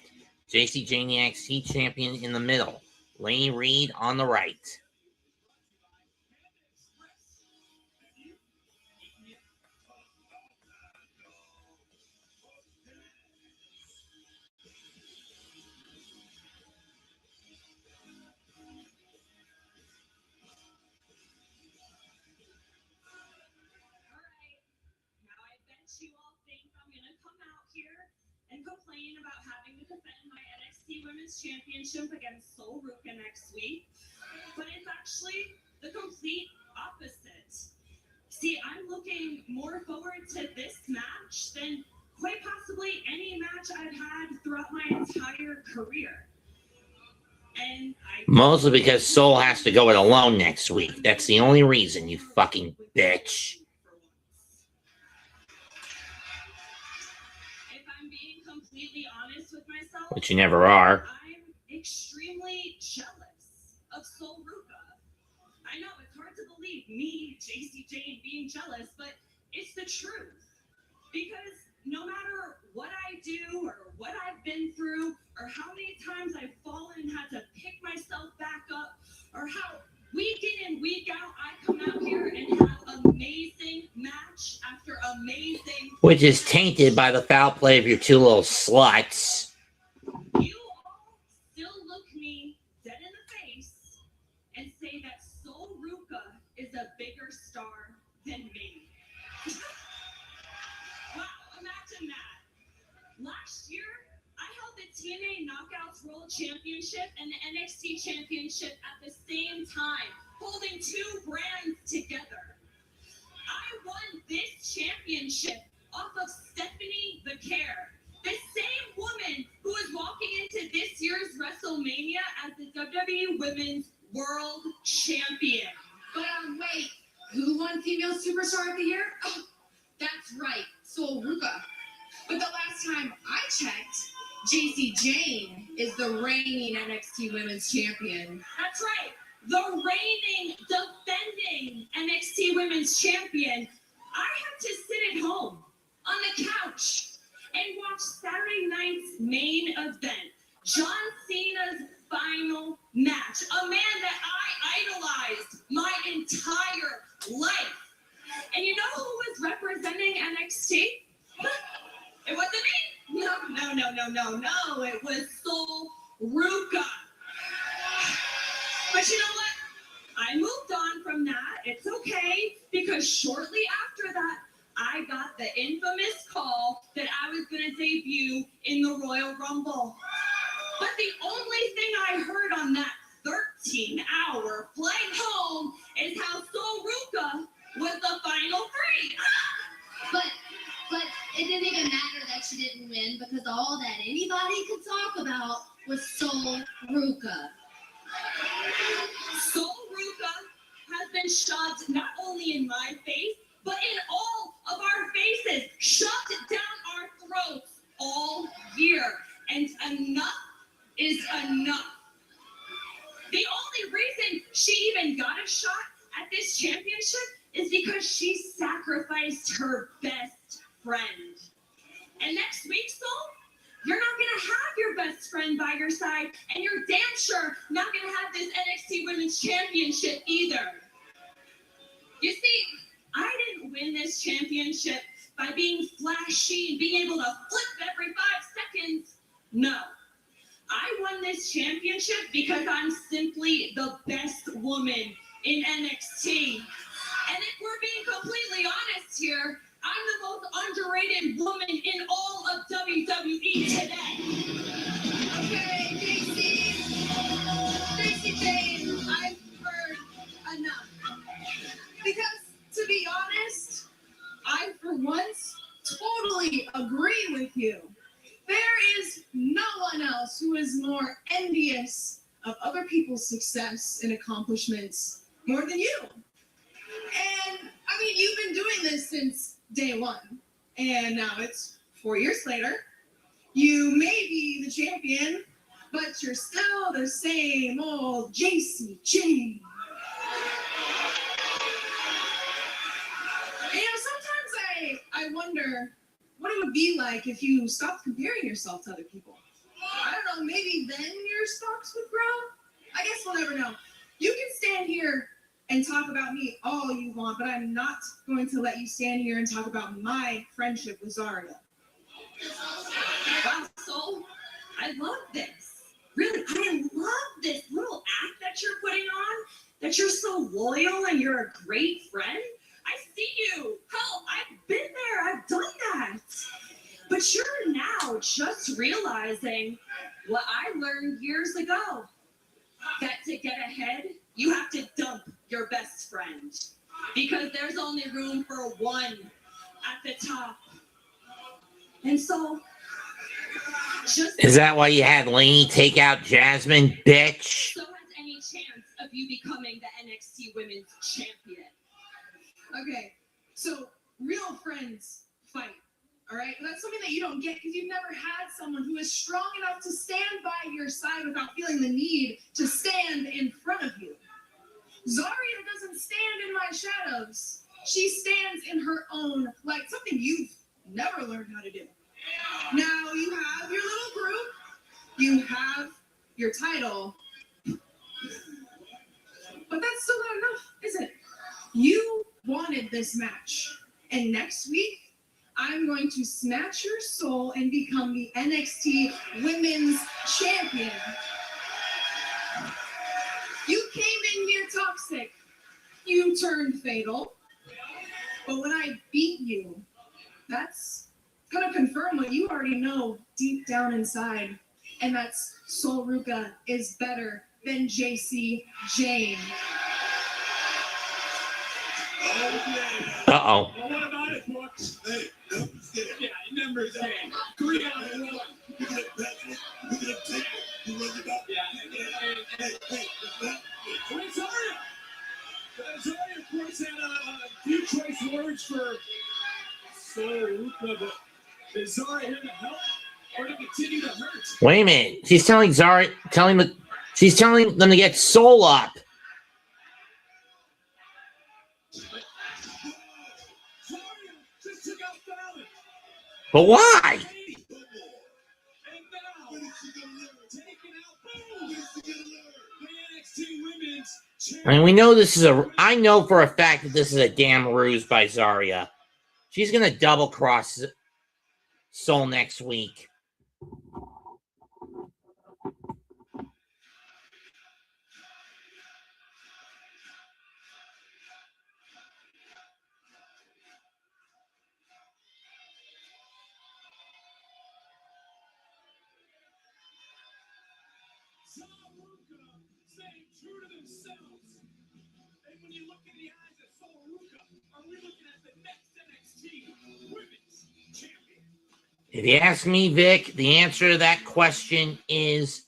JC Janiak Speed Champion in the middle. Lainey Reed on the right. You all think I'm gonna come out here and complain about having to defend my NXT Women's Championship against Sol Ruka next week, but it's actually the complete opposite. See, I'm looking more forward to this match than quite possibly any match I've had throughout my entire career. And Mostly because Sol has to go it alone next week. That's the only reason, you fucking bitch. Completely honest with myself, Which you never are. I'm extremely jealous of Sol Ruka. I know it's hard to believe me, JC Jane, being jealous, but it's the truth. Because no matter what I do or what I've been through or how many times I've fallen and had to pick myself back up or how week in and week out I come out here and have amazing match after amazing, which is tainted by the foul play of your two little sluts. you all still look me dead in the face and say that Sol Ruca is a bigger star than me. Wow, imagine that. Last year, I held the TNA Knockouts World Championship and the NXT Championship at the same time, holding two brands together. I won this championship off of Stephanie the Care, the same woman who is walking into this year's WrestleMania as the WWE Women's World Champion. But wait, who won Female Superstar of the Year? Oh, that's right, Sol Ruca. But the last time I checked, JC Jane is the reigning NXT Women's Champion. That's right, the reigning, defending NXT Women's Champion. I had to sit at home on the couch and watch Saturday night's main event, John Cena's final match, a man that I idolized my entire life. And you know who was representing NXT? It wasn't me. No. It was Sol Ruca. But you know what? I moved on from that. It's okay, because shortly after that, I got the infamous call that I was going to debut in the Royal Rumble. But the only thing I heard on that 13-hour flight home is how Sol Ruca was the final three. But it didn't even matter that she didn't win, because all that anybody could talk about was Sol Ruca. Sol Ruca has been shoved not only in my face, but in all of our faces, shoved down our throats all year. And enough is enough. The only reason she even got a shot at this championship is because she sacrificed her best friend. And next week, Sol, you're not going to have your best friend by your side, and you're damn sure not going to have this NXT Women's Championship either. You see, I didn't win this championship by being flashy and being able to flip every 5 seconds. No. I won this championship because I'm simply the best woman in NXT. And if we're being completely honest here, I'm the most underrated woman in all of WWE today. Okay, Casey Jane, I've heard enough. Because, to be honest, I, for once, totally agree with you. There is no one else who is more envious of other people's success and accomplishments more than you. And, I mean, you've been doing this since day one. And now it's 4 years later. You may be the champion, but you're still the same old JC Jane. You know, sometimes I wonder what it would be like if you stopped comparing yourself to other people. I don't know, maybe then your stocks would grow? I guess we'll never know. You can stand here and talk about me all you want, but I'm not going to let you stand here and talk about my friendship with Zarya. Wow, Sol, I love this. Really, I love this little act that you're putting on, that you're so loyal and you're a great friend. I see you. Hell, I've been there. I've done that. But you're now just realizing what I learned years ago. That to get ahead, you have to dump your best friend. Because there's only room for one at the top. And so, is that why you had Lainey take out Jasmine, bitch? So has any chance of you becoming the NXT Women's Champion. Okay, so real friends fight, all right? That's something that you don't get because you've never had someone who is strong enough to stand by your side without feeling the need to stand in front of you. Zarya doesn't stand in my shadows. She stands in her own, like something you've never learned how to do. Now you have your little group, you have your title, but that's still not enough, is it? You wanted this match, and next week, I'm going to snatch your soul and become the NXT Women's Champion. You came in here toxic. You turned fatal. But when I beat you, that's going to confirm what you already know deep down inside. And that's Sol Ruca is better than JC Jane. Uh-oh. Well, what about it, Brooks? Hey, numbers game. Yeah, numbers game. 3 out of 1. We're gonna take it. You run it up. Yeah, hey. Zarya, of course, had a few choice words for Sol Ruca, but is Zarya here to help or to continue to hurt? Wait a minute. She's telling Zarya, she's telling them to get Sol up. But why? I mean, we know this is I know for a fact that this is a damn ruse by Zarya. She's going to double cross Sol next week. Staying true to themselves. And when you look in the eyes of Sol Ruca, are we looking at the next NXT Women's Champion? If you ask me, Vic, the answer to that question is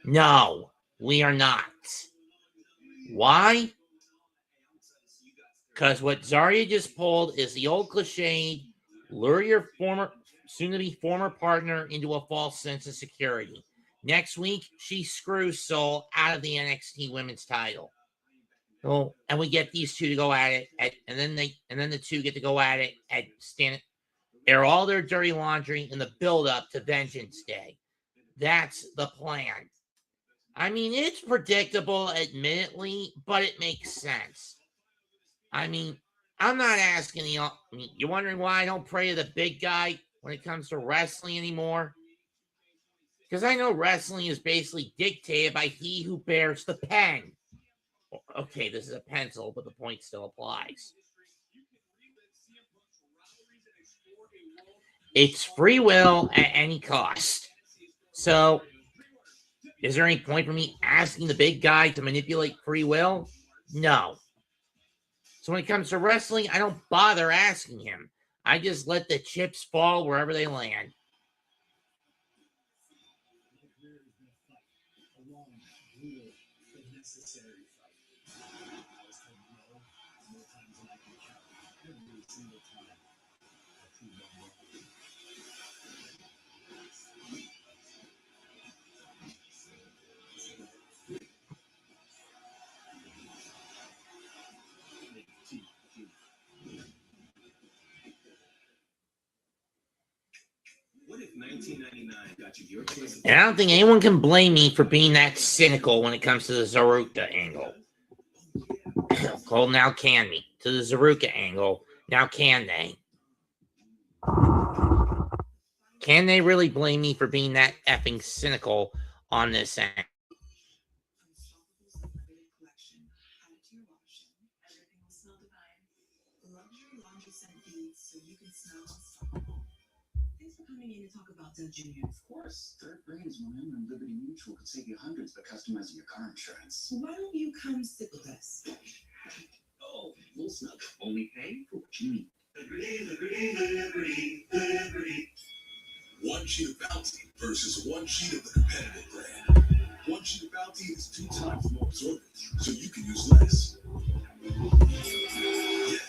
no, we are not. Why? Because what Zarya just pulled is the old cliche, lure your soon-to-be former partner into a false sense of security. Next week, she screws Sol out of the NXT Women's Title. Oh, and we get these two to go at it, and then the two get to go at it at air all their dirty laundry in the build-up to Vengeance Day. That's the plan. I mean, it's predictable, admittedly, but it makes sense. I mean, I'm not asking you. I mean, you're wondering why I don't pray to the big guy when it comes to wrestling anymore? Because I know wrestling is basically dictated by he who bears the pen. Okay, this is a pencil, but the point still applies. It's free will at any cost. So, is there any point for me asking the big guy to manipulate free will? No. So when it comes to wrestling, I don't bother asking him. I just let the chips fall wherever they land. What if 1999 got you your choice? And I don't think anyone can blame me for being that cynical when it comes to the Zaruka angle. Well, now can me. To the Zaruka angle, now can they? Can they really blame me for being that effing cynical on this end? Junior. Of course. Third Brains Women and Liberty Mutual could save you hundreds by customizing your car insurance. Why don't you come sit with us? Oh, little snug. Only pay for what you need. Liberty. One sheet of Bounty versus one sheet of the competitive brand. One sheet of Bounty is 2 times more absorbent, so you can use less. Get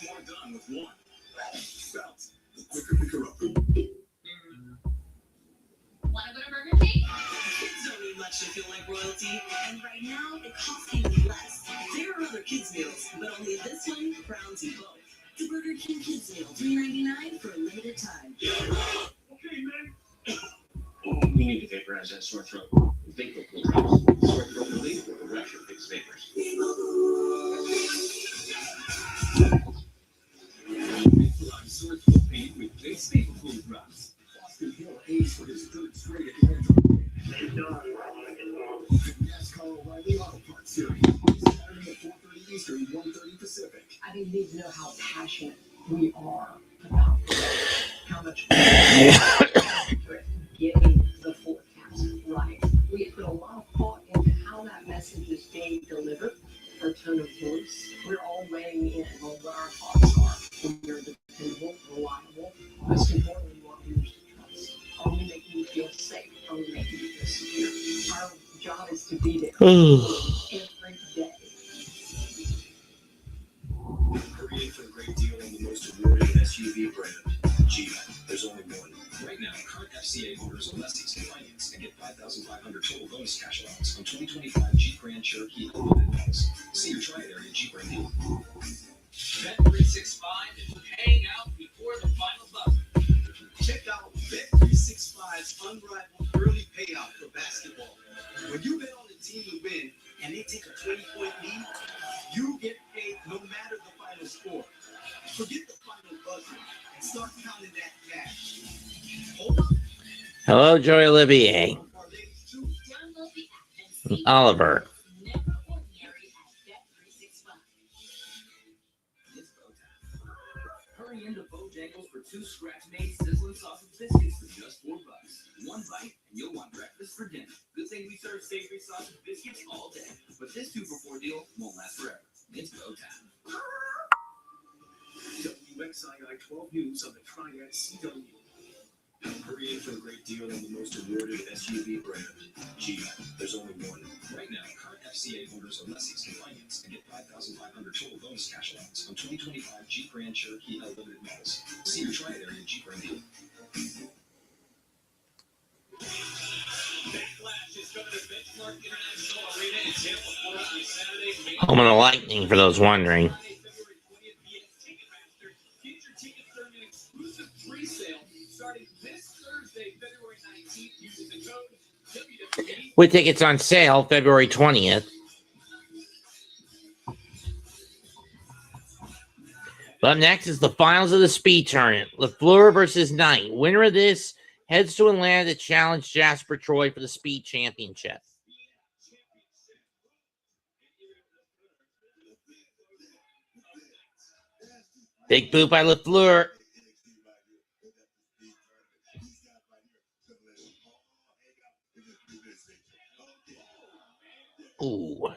more done with one. Bounty, the quicker picker-upper. Want to go to Burger King? Kids don't need much to feel like royalty, and right now it costs even less. There are other kids' meals, but only this one crowns you both. The Burger King Kids Meal, $3.99 for a limited time. Okay, man. You need to take Raz that sore throat. Think of cool drops. Sore throat relief with the Rapture Fix Vapors. I'm sore throat pain with Base Vapor Cool Drops. Boston Hill aids for his third straight adventure. NASCAR O'Reilly Auto Parts Series. Saturday at 4:30 Eastern, 1:30 Pacific. I think you need to know how passionate we are about how much getting the forecast right. We put a lot of thought into how that message is being delivered, our tone of voice. We're all weighing in on what our thoughts are. We are dependable, reliable. Most importantly, we want viewers to trust. Are we making you feel safe? Are we making you feel secure? Our job is to be there every day. Hurry in for a great deal on the most awarded SUV brand, Jeep. There's only one. Right now, current FCA holders of Leslie's can finance and get $5,500 total bonus cash allowance on 2025 Jeep Grand Cherokee Unlimited models. See your tri-area Jeep Grand deal. Bet365 is paying out before the final buzzer. Check out Bet365's unrivaled early payout for basketball. When you bet on the team to win and they take a 20-point lead, you get paid no matter the final score. Forget the final buzzer and start counting that cash. Hold up. Hello, Joy Olivier. Oliver. Hurry into Bojangles for 2 scratch-made sizzling sausage biscuits for just $4. One bite and you'll want breakfast for dinner. Good thing we serve savory sausage biscuits all day. But this 2-for-4 deal won't last forever. It's go time. WXII 12 News on the Triad CW. Hurry in for a great deal on the most awarded SUV brand, Jeep. There's only one. Right now, current FCA holders of Leslie's can finance and get $5,500 total bonus cash allowance on 2025 Jeep Grand Cherokee Unlimited models. See your tri-area Jeep Grand deal. Backlash is coming to Benchmark International Arena in Tampa, Florida on Saturday, May Home of the Lightning, for those wondering. exclusive pre-sale starting this Thursday, February 19th, using the code WWE. With tickets on sale February 20th. But up next is the finals of the speed tournament. LaFleur versus Knight. Winner of this heads to Atlanta to challenge Jasper Troy for the speed championship. Big boot by LaFleur. Ooh.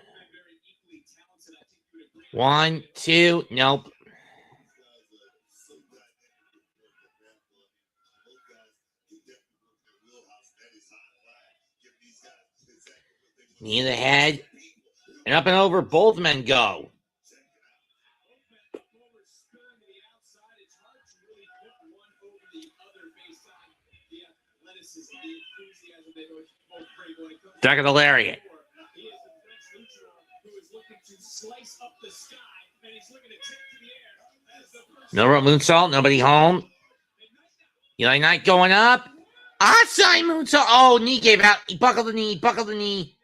1, 2, nope. Knee in the head. And up and over, both men go. Back of the lariat. No rope moonsault, nobody home. Eli Knight going up. Outside moonsault. Oh, knee gave out. He buckled the knee, buckled the knee.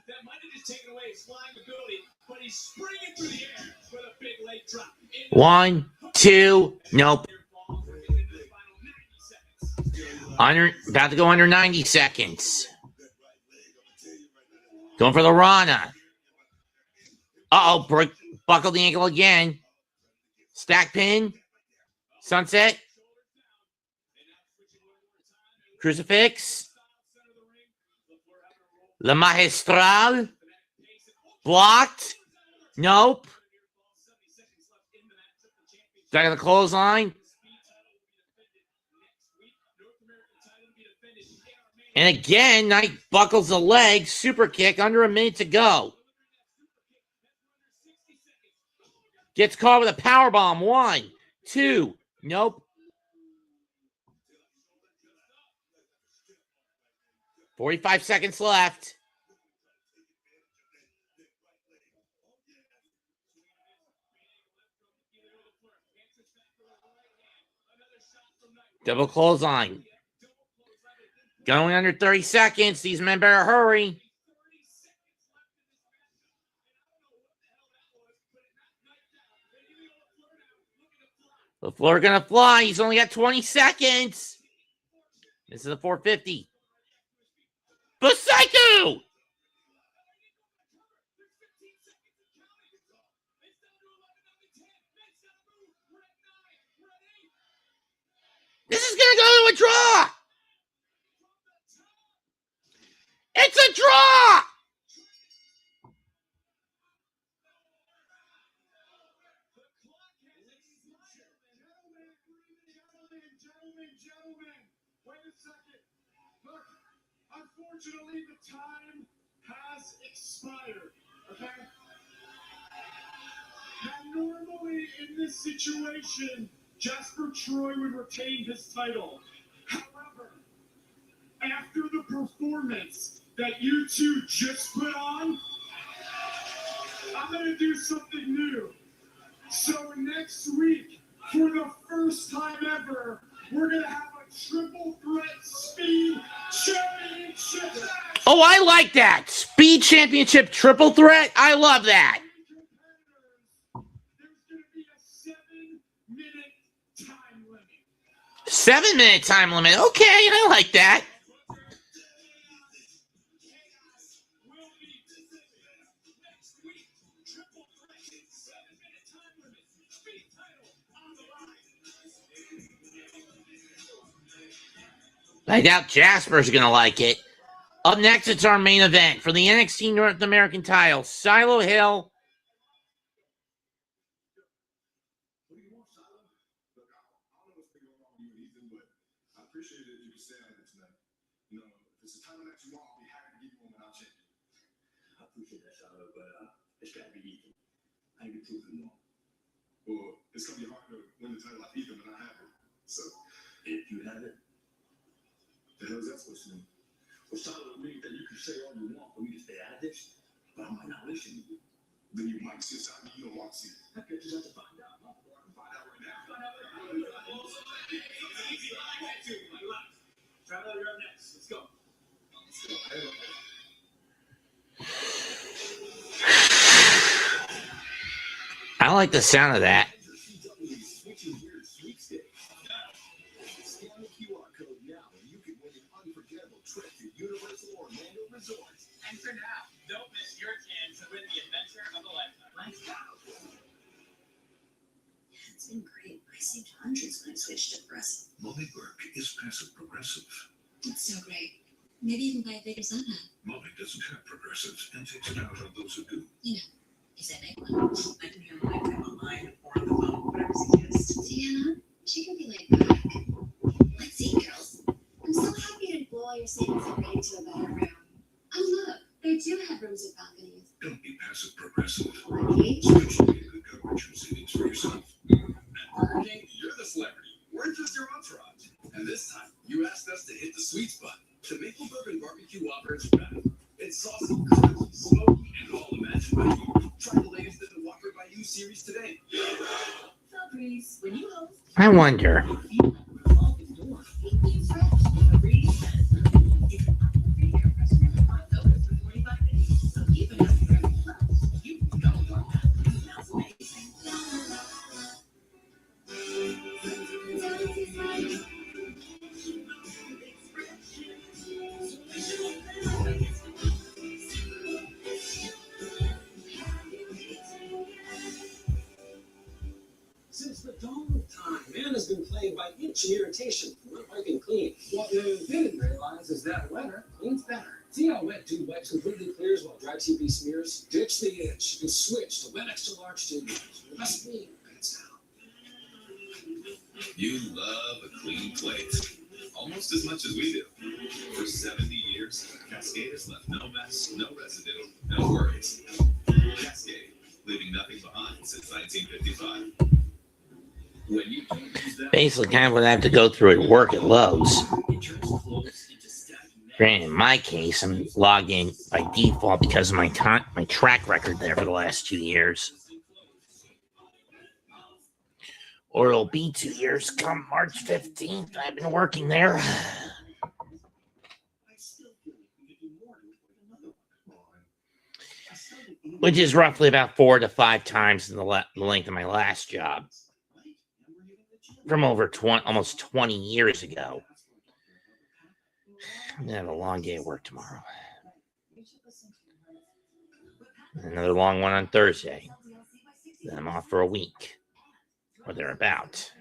That might have just taken away his flying ability, but he's springing through the air with a big leg drop. 1, 2, nope. About to go under 90 seconds. Going for the Rana. Uh-oh, buckled the ankle again. Stack pin. Sunset. Crucifix. La Magistral. Blocked. Nope. Back of the clothesline. And again, Knight buckles the leg. Super kick. Under a minute to go. Gets caught with a powerbomb. 1, 2. Nope. 45 seconds left. Double clothesline. Going under 30 seconds. These men better hurry. The floor gonna fly. He's only got 20 seconds. This is a 450. Busaiku! This is gonna go to a draw. It's a draw. Gentlemen, wait a second. Look, unfortunately, the time has expired. Okay? Now, normally in this situation, Jasper Troy would retain his title. However, after the performance that you two just put on, I'm going to do something new. So next week, for the first time ever, we're going to have a triple threat speed championship. Oh, I like that. Speed championship triple threat. I love that. There's going to be a 7-minute time limit. 7-minute time limit. Okay, I like that. I doubt Jasper's going to like it. Up next, it's our main event for the NXT North American Title. Shiloh Hill. I appreciate it if you can stay on it tonight. You know, if it's a title that you want, I'll be happy to give you one without changing. I appreciate that, Shiloh, but it's got to be Ethan. I ain't get too long. Well, it's going to be hard to win the title off Ethan, but I have it. So, if you have it, the hell is that supposed to mean? well, Shiloh means that you can say all you want for me to stay out of this, but I might not listen to you. Then you might see something you don't want to see. I guess you have to find out. I can find out right now. Shiloh, you're up next. Let's go. I like the sound of that. Enter now. Don't miss your chance to win the adventure of a lifetime. Let's go. It's been great. I saved hundreds when I switched to progressive. Molly Burke is passive progressive. It's so great. Maybe even buy a bigger son. Molly doesn't have progressive and takes it out on those who do. You know, is that make one? I can hear my time online or on the phone, whatever suggests. Sienna, she can be laid back. Let's see, girls. I'm so happy to blow all your savings and ready to a better room. Oh, look, they do have rooms with balconies. Don't be passive progressive. Okay. Switch to get good coverage and savings for yourself. You're the celebrity. We're just your entourage. And this time, you asked us to hit the sweet spot. The Maple Bourbon Barbecue Whopper is back. It's saucy, crunchy, smoky, and all imagined by you. Try the latest in the Whopper by You series today. Breeze, when you host, I wonder. Since the dawn of time, man has been plagued by itch and irritation from not wiping clean. What man didn't realize is that wetter cleans better. See how Wet Dude Wipes completely clears while Dry TP smears? Ditch the itch and switch to Wet Extra Large Tube. The best clean pants down. You love a clean plate. Almost as much as we do. For 70 years, Cascade has left no mess, no residue, no worries. Cascade, leaving nothing behind since 1955. When you don't use that, Basically, kind of what I have to go through at work at Lowe's. it turns clothes into saggy Granted, in my case, I'm logged in by default because of my track record there for the last 2 years. Or it'll be 2 years come March 15th. I've been working there. Which is roughly about 4 to 5 times the length of my last job. From over almost 20 years ago. I'm going to have a long day of work tomorrow. Another long one on Thursday. Then I'm off for a week. Or thereabout.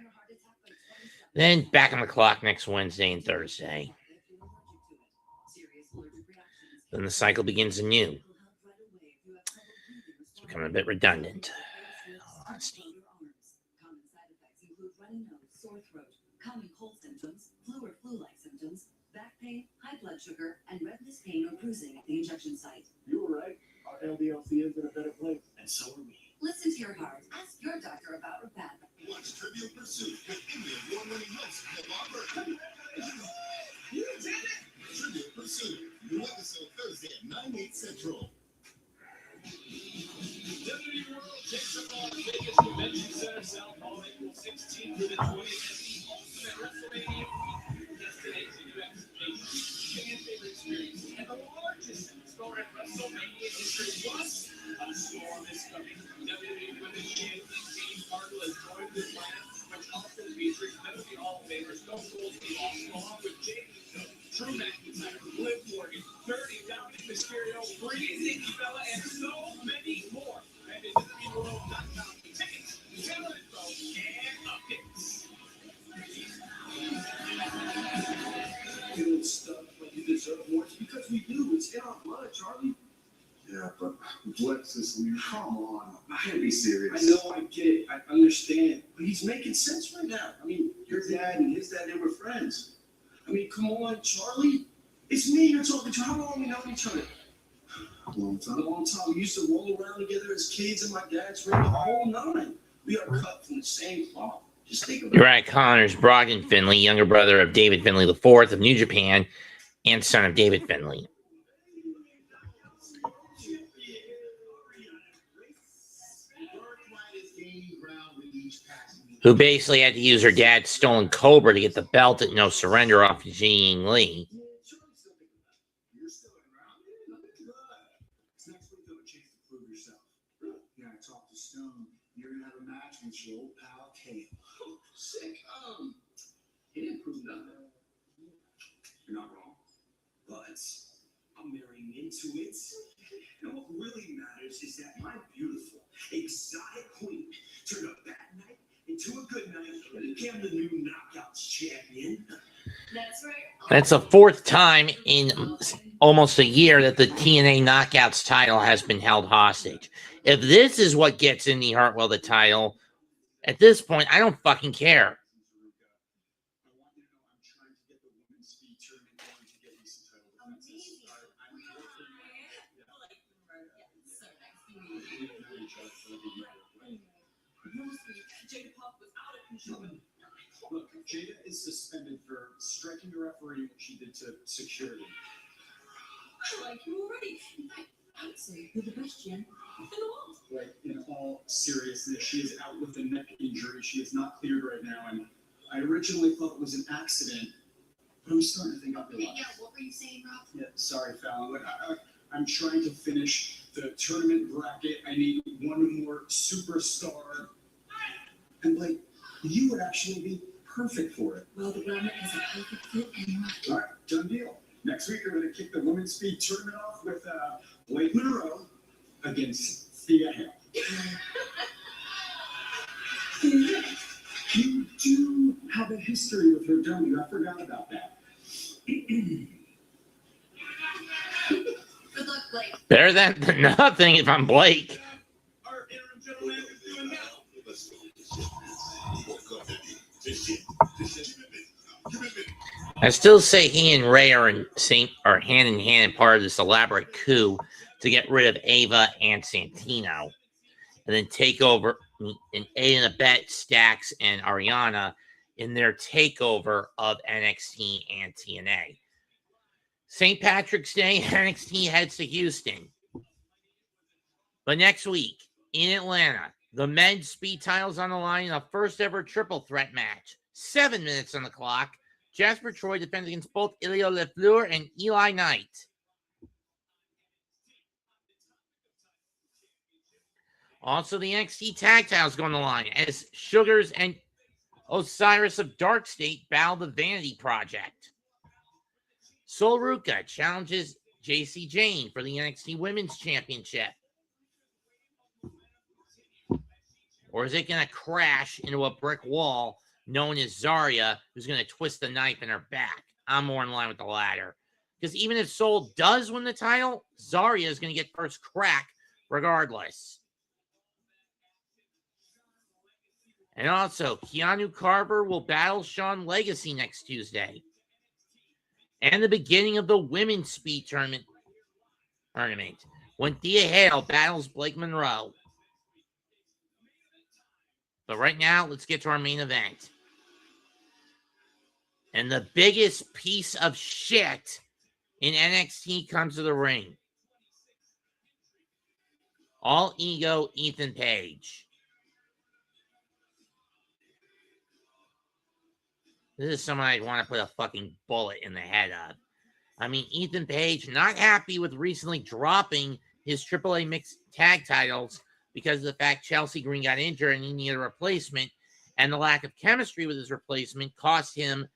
Then back on the clock next Wednesday and Thursday. Then the cycle begins anew. It's becoming a bit redundant. Honesty. Sore throat, common cold symptoms, flu or flu-like symptoms, back pain, high blood sugar, and redness pain or bruising at the injection site. You were right. Our LDLC is in a better place. And so are we. Listen to your heart. Ask your doctor about Repatha. Watch Trivial Pursuit with Emmy award-winning host Lola Vice. You did it! Trivial Pursuit, new episode Thursday at 9/8 Central. WWE World takes up Las Vegas Convention Center South Hall April 16th through the 20th as the ultimate WrestleMania destination fan favorite experience and the largest store in WrestleMania history. Plus, a storm is coming. WWE Women's Champion James Harden has joined this lineup, which also features WWE Hall of Famers Stone Cold Steve Austin, along with Jay Uso, Drew McIntyre, Liv Morgan, Dirty Dominic Mysterio, Breezy Bella, and so many more. And in WWEworld.com, tickets, channel info, and updates. You don't stuff like you deserve more. It's because we do. It's in our blood, Charlie. Yeah, but Lexus, come on. I can't be serious. I know, I get it. I understand. But he's making sense right now. I mean, your dad and his dad, they were friends. I mean, come on, Charlie. It's me you're talking to. How long we know each other? A long time. A long time. We used to roll around together as kids in my dad's ring, the whole nine. We are cut from the same cloth. Just think about it. Uriah Connors, Brogdon Finley, younger brother of David Finley IV of New Japan, and son of David Finley. Who basically had to use her dad's stolen Cobra to get the belt at No Surrender off of Ji Ying Lee. Next week, you'll have a chance to prove yourself. Yeah, I talked to Stone. You're going to have a match against your old pal, Kale. Sick. He didn't prove nothing. You're not wrong. But I'm marrying into it. And what really matters is that my beautiful, exotic queen turned a bad night into a good night and became the new Knockouts champion. That's right. That's the fourth time in almost a year that the TNA Knockouts title has been held hostage. If this is what gets Indy Hartwell the title, at this point, I don't fucking care. Look, Jada is suspended for striking a referee when she did to security. I like you already. In fact, I would say you're the best gym in the world. Like, in all seriousness, she is out with a neck injury. She is not cleared right now, and I originally thought it was an accident, but I'm starting to think I'll be alive. Yeah, what were you saying, Rob? Yeah, sorry, Fallon. Look, I'm trying to finish the tournament bracket. I need one more superstar. And, like, you would actually be perfect for it. Well, the glamour is a perfect fit anyway. All right, done deal. Next week, we're going to kick the women's speed tournament off with Blake Monroe against Thea Hale. You do have a history with her, don't you? I forgot about that. Good luck, Blake. Better than nothing if I'm Blake. Our interim general manager is doing now. I still say he and Ray are hand in hand part of this elaborate coup to get rid of Ava and Santino, and then take over and aid and abet Stax and Ariana in their takeover of NXT and TNA. St. Patrick's Day, NXT heads to Houston. But next week in Atlanta, the men's speed titles on the line in a first ever triple threat match. 7 minutes on the clock. Jasper Troy defends against both Ilya Lefleur and Eli Knight. Also, the NXT Tag Titles go on the line as Sugars and Osiris of DarkState battle the Vanity Project. Sol Ruca challenges JC Jane for the NXT Women's Championship. Or is it going to crash into a brick wall known as Zarya, who's going to twist the knife in her back? I'm more in line with the latter. Because even if Sol does win the title, Zarya is going to get first crack regardless. And also, Keanu Carver will battle Sean Legacy next Tuesday. And the beginning of the women's speed tournament when Thea Hale battles Blake Monroe. But right now, let's get to our main event. And the biggest piece of shit in NXT comes to the ring. All ego Ethan Page. This is someone I'd want to put a fucking bullet in the head of. I mean, Ethan Page, not happy with recently dropping his AAA mixed tag titles because of the fact Chelsea Green got injured and he needed a replacement. And the lack of chemistry with his replacement cost him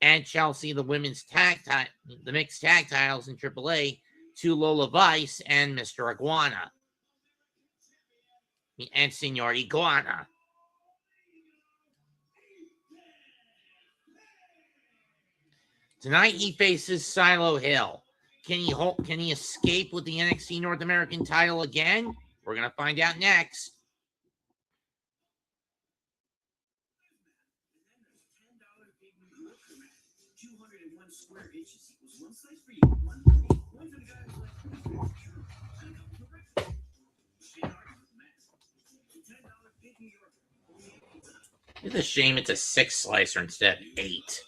and Chelsea the the mixed tag titles in AAA to Lola Vice and Mr. Iguana. And Senor Iguana. Tonight he faces Shiloh Hill. Can he escape with the NXT North American title again? We're going to find out next. It's a shame it's a 6 slicer instead of 8.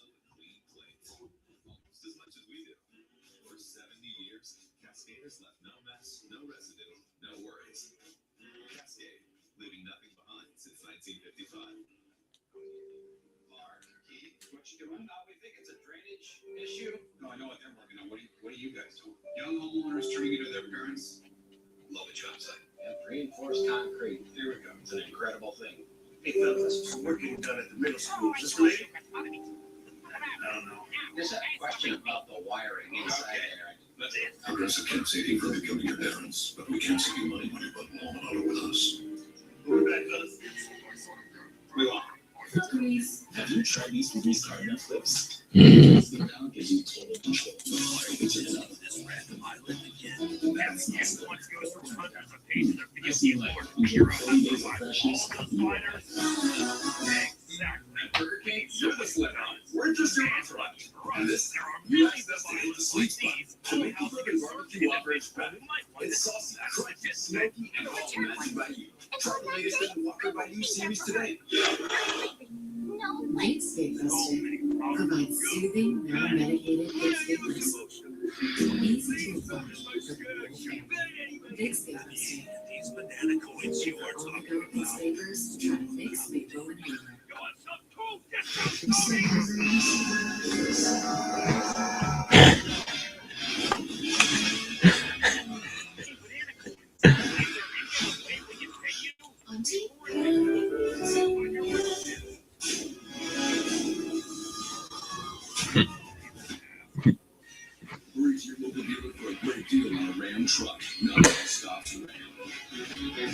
We think it's a drainage issue. No, I know what they're working on. What do you guys do? Young homeowners turning into their parents. Love a job site. Yeah, reinforced concrete. Here we go. It's an incredible thing. Hey, fellas, some work getting done at the middle school. Is this related? I don't know. Just a question about the wiring inside there. Progressive can't save you from becoming your parents, but we can save you money when you put mom and auto with us. We're back, fellas. We want. Have you tried these with these cardinal flips? Pressing down gives you total control. No hard to turn it up. This random island again. That's not what goes for hundreds of pages of video. You hear 30 days of freshness. Burger King, you're the sled on. We're just your entourage. And this, you asked us to hit the sweet spot. To make the friggin' barbecue operates better. It's saucy, crunchy, smoky, and all managed by you. Try the latest in the Walker by You series today. Light Staples provides soothing, non-medicated head staples. Easy to apply for the whole family. Big Staples. Big Staples try to fix maple and hammer. Auntie? Where's your local dealer for a great deal on a Ram truck? Not all stops Ram.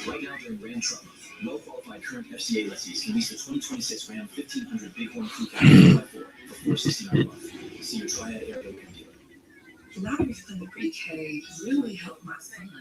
Right now during Ram Truck Month, well-qualified current FCA lessees can lease the 2026 Ram 1500 Bighorn Crew Cab 4x4 for $469 a month. See your Triad area dealer. Lotteries under pre-K really helped my son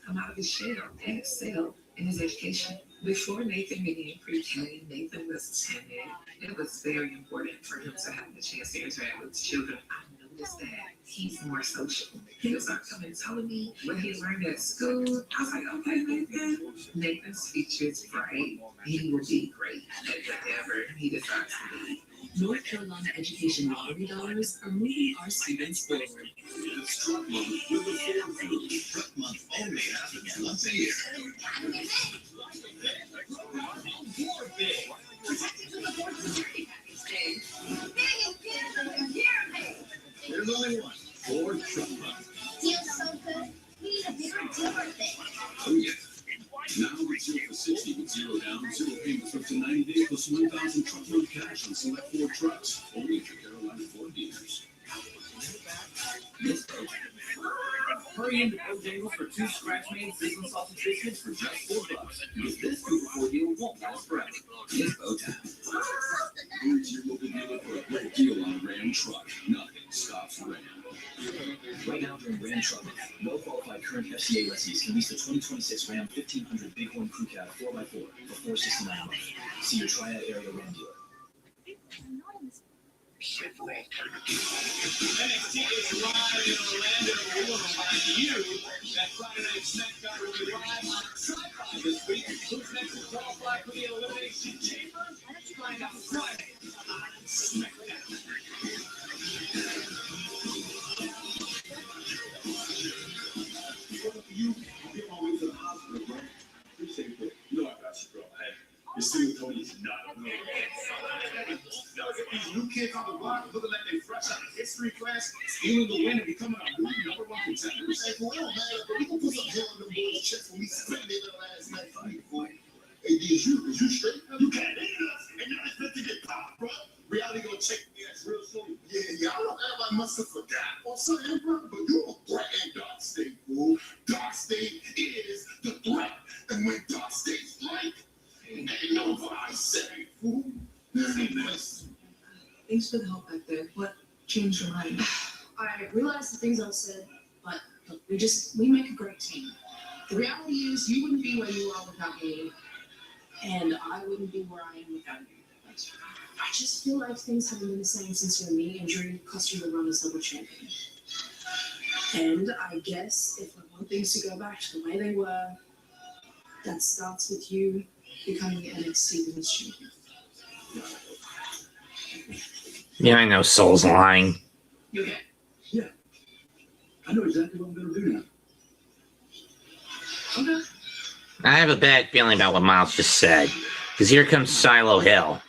come out of his shell and excel in his education. Before Nathan began pre-K, Nathan was timid. It was very important for him to have the chance to interact with children. I noticed that he's more social. He was start coming and telling me what he learned at school. I was like, okay, Nathan. Nathan's future is bright. He will be great at whatever he decides to be. North Carolina education lottery dollars are moving our students forward. It's Truck Month with the Ford Food. Truck Month only happens once a year. There's only one. Ford Truck Month. Feels so good. We need a bigger deal birthday. Oh, yeah. Now with 0 for 60 with 0 down, 0 payments for up to 90 days plus 1,000 truckload cash on select Ford trucks. Only for Carolina Ford dealers. Hurry into Bojangles for 2 scratch-made sizzling sausage biscuits for just $4. Because this 2-for-4 deal won't last forever. It's Bojangles. Here's your local dealer for a great deal on a Ram truck. Nothing stops Ram. Right now during Ram Truck Month, well-qualified current FCA lessees can lease the 2026 Ram 1500 Bighorn Crew Cab 4x4 for $469 a month. See your Triad area Ram dealer. NXT is live in Orlando. We want to remind you that Friday Night SmackDown will be live on Sci-Fi this week. Who's next to qualify for the Elimination Chamber? Let's find out Friday on SmackDown. You get my way to the hospital, bro. Appreciate it. You know I got you, bro. Hey, your single Tony is not. These new kids on the block looking like they fresh out of history class, stealing the win and becoming a new number one contender. Hey, for real, man, but we can put some hair on them boys' chest when we spent it last night. Hey, is you straight? You can't hate us, and you're expected to get popped, bro. Reality gonna check me ass real soon. Yeah, I don't everybody must have forgot or something, bro. But you a threat in DarkState, fool. DarkState is the threat, and when DarkState's right, ain't nobody say, fool. Thanks for the help back there. What changed your mind? I realized the things I said, but look, we make a great team. The reality is you wouldn't be where you are without me, and I wouldn't be where I am without you. I just feel like things haven't been the same since your knee injury cost you the run as double champion. And I guess if we want things to go back to the way they were, that starts with you becoming the NXT Women's Champion. Yeah, I know Soul's lying. You okay? Yeah. I know exactly what I'm going to do now. Okay. I have a bad feeling about what Miles just said. Because here comes Shiloh Hill.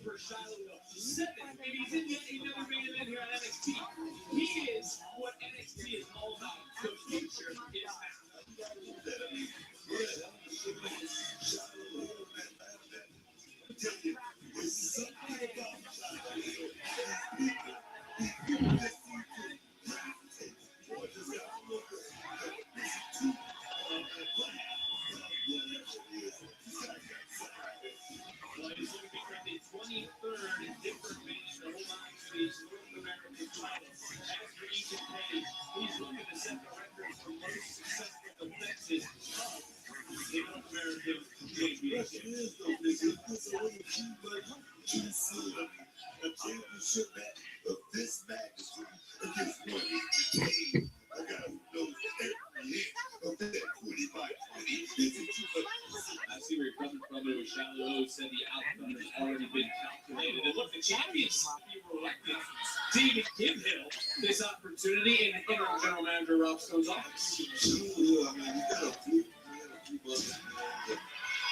For Shiloh Hill. 7, and he's in yet another main event here on NXT. He is what NXT is all about. The future is the 23rd different match in the whole NXT North American Title. As for each and day, he's looking to set the record for most successful defenses of the North American Championship. A championship match of this magnitude against one team. I gotta know every hit of that 20 by 20. I see where you're coming from. It was Shiloh said the outcome has already been calculated. And look, the champions were elected to even give Hill this opportunity in interim general manager Rob Stone's office. I mean, you gotta keep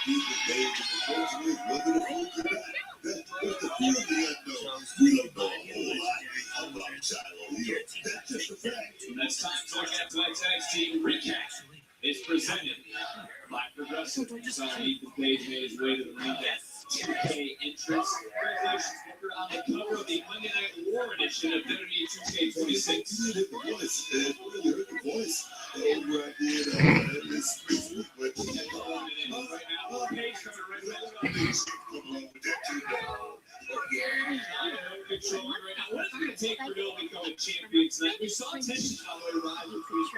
the game unfortunately wasn't a whole good. That's the feeling I know. We don't know a whole lot about Shiloh Hill. That's just a fact. That's time to look at tonight's NXT recap. It's presented by Progressive. Sonny the page made his way to the ring at 2K entrance. Congratulations, Booker, on the cover of the Monday Night War edition of WWE 2K26. You heard the voice, man. You heard the voice. Over right there, this week. But right now, Page coming right back. attention all the way around the cruise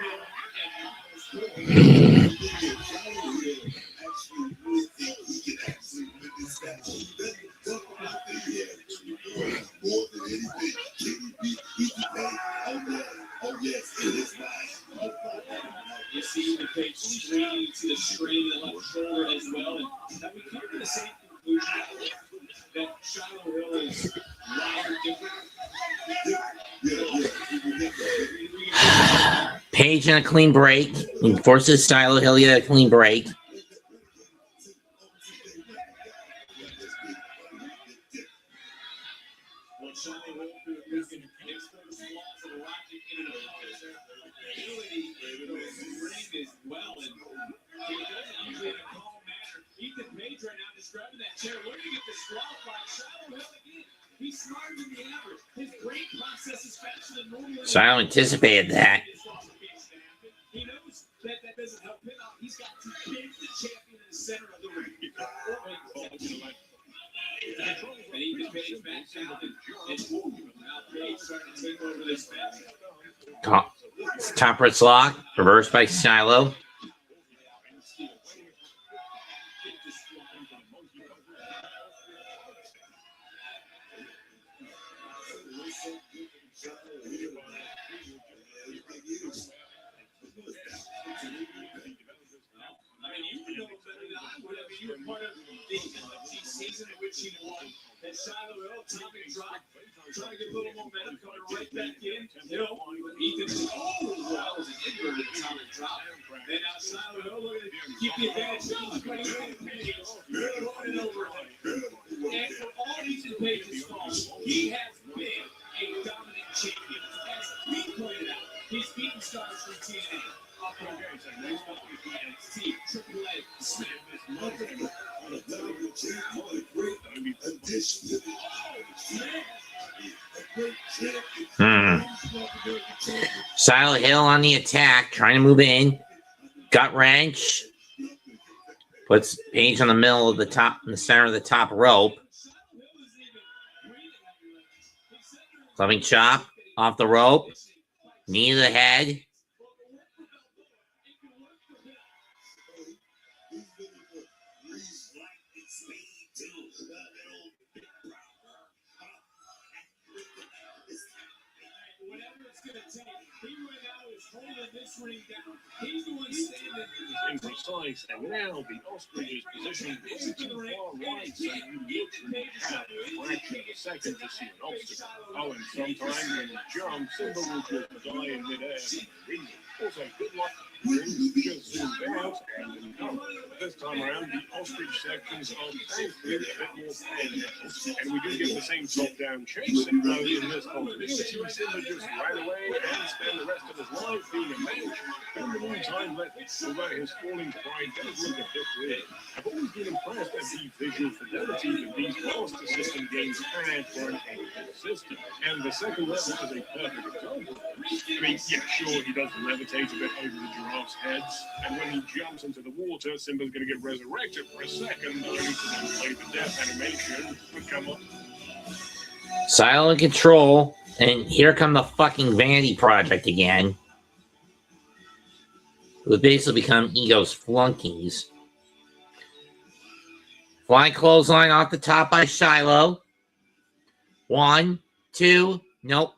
you see the page straining to the strain in the left shoulder as well, and that we come to the same conclusion that Shiloh Hill is rather different. Page and a clean break. He forces Shiloh Hill to get a clean break. Well, Shiloh Hill who can expose flaws and logic in an opponent's ability to ring as well, and he does it usually in a calm manner. Ethan Page right now just grabbing that chair, looking at disqualified. Shiloh Hill again. He's smarter than the average. His brain process is faster than normal. Shiloh anticipated that. He knows that that doesn't help him out. He's got to pin the champion in the center of the ring. And Ethan Page back down and now Page starting to take over this match. Top wrist lock, reversed by Shiloh. You were part of the season in which he won that Shiloh Hill topping drop, trying to get a little momentum coming right back in. Hill, Ethan, that was an inverted topping drop. And now Shiloh Hill looking to keep the advantage. Really running over him. And for all Ethan Page's faults, he has been a dominant champion. As he pointed out, he's beaten stars from TNA. NXT, Triple A, Smith, Shiloh Hill on the attack, trying to move in. Gut wrench. Puts Page on the middle of the top, in the center of the top rope. Clubbing chop off the rope. Knee to the head. In precise, and now the ostrich is positioned to the far right, so you literally have a fraction of a second to see an obstacle. Oh, and sometimes when you jump, Simba will just die in midair for no reason. Also, good luck. Just zoomed out and in color. This time around, the ostrich sections are thankfully a bit more painful, and we do get the same top-down chase in this continuity. Simba just ran away and spend the rest of his life being a mage. In the meantime, although his falling pride does look a bit weird, I've always been impressed at the visual fidelity that these Master System games had for an ancient system. And the second level is a perfect example. I mean, yeah, sure, he does levitate a bit over the giraffes' heads, and when he jumps into the water, Simba's going to get resurrected for a second, only to then play the death animation and come up. Shiloh in control, and here come the fucking Vanity Project again. Who have basically become Ego's flunkies. Flying clothesline off the top by Shiloh. 1, 2, nope.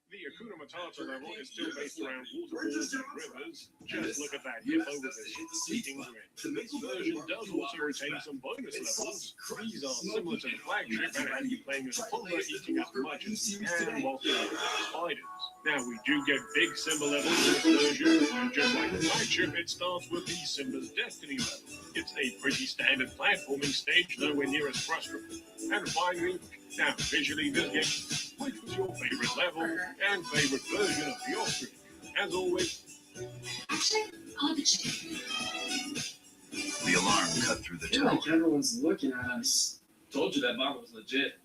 The Hakuna Matata level is still based around waterfalls and rivers. Just look at that hippo with his speaking grin. This version does also retain some bonus levels. These are similar to the flagship and have you playing as Puma eating as much as you can while fighting spiders. Now we do get big Simba levels in this version, and just like the flagship, it starts with the Simba's Destiny level. It's a pretty standard platforming stage, nowhere near as frustrating. And finally, now visually this game, which was your favorite level and favorite version of the ostrich? As always, Actually, I'll have to check. The alarm cut through the I feel tower. like everyone's looking at us. Told you that bottle was legit.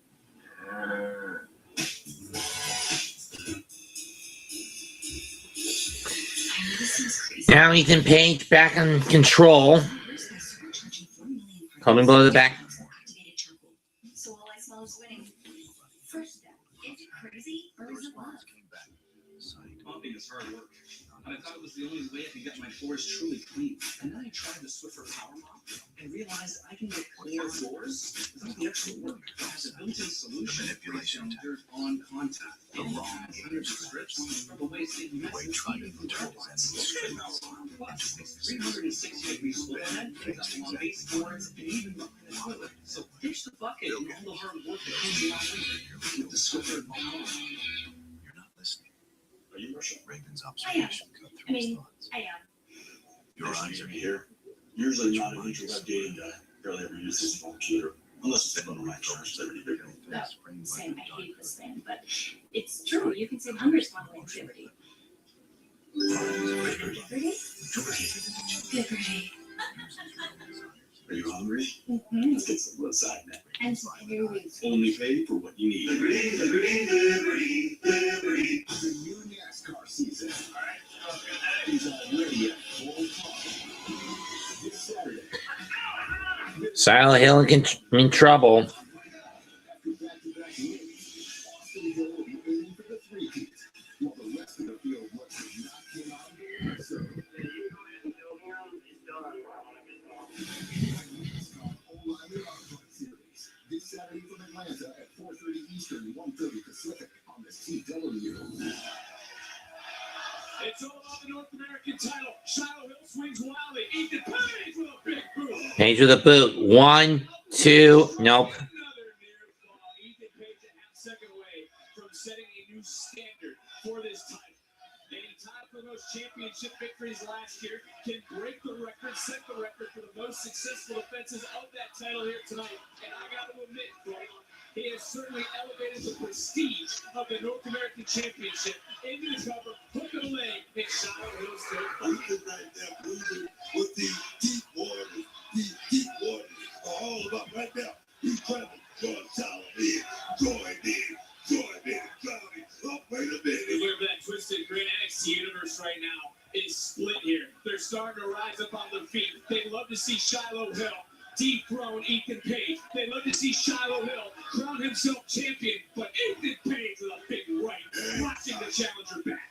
Now Ethan Page back in control. Coming below the back. crazy or is it love? Pumping is hard work. I thought it was the only way I could get my floors truly clean. And then I tried the Swiffer Power Mop and realized I can get cleaner floors without the extra work. There's a built-in solution that breaks down dirt on contact. The wrong hundreds of strips from the waste that you miss even from turbines. 360 degrees overhead, on baseboards, and even behind the toilet. So ditch the bucket and all the hard work that comes along with it with the Swiffer Power Mop. Are you Russian? I Raven's am. observation cut through I his mean, thoughts. I am. Your eyes are here. Usually not an introvert dating guy. Barely ever use his phone computer. Unless it's on the right charge, they're really big. No, same. I hate this thing, but it's true. You can save hundreds on activity. Liberty? Liberty. Are you hungry? Mm-hmm. Let's get some outside now. And here we Only pay for what you need. Liberty, liberty, liberty, liberty. The new NASCAR season. Is already at full time. This Saturday. Shiloh Hill in trouble. This Saturday from Atlanta at 4:30 Eastern, 1:30 Pacific on the CW. It's all about the North American title. Shiloh Hill swings wildly. Ethan Page with a big boot. Page with a boot. 1, 2. Nope. Another near fall. Ethan Page a half second away from setting a new standard for this title. And he tied for the most championship victories last year. Can break the record, set the record for the most successful defenses of that title here tonight. And I got to admit, Cole, he has certainly elevated the prestige of the North American Championship into the cover, hook of the leg, and Shiloh Hill still fighting. Right there, moving with these deep waters. These deep waters are all about right now. He's trying to join in. Oh, wait a minute. Look at that twisted grin. NXT Universe right now is split here. They're starting to rise up on their feet. They love to see Shiloh Hill dethrone Ethan Page. They love to see Shiloh Hill crown himself champion, but Ethan Page with a big right, watching the challenger back.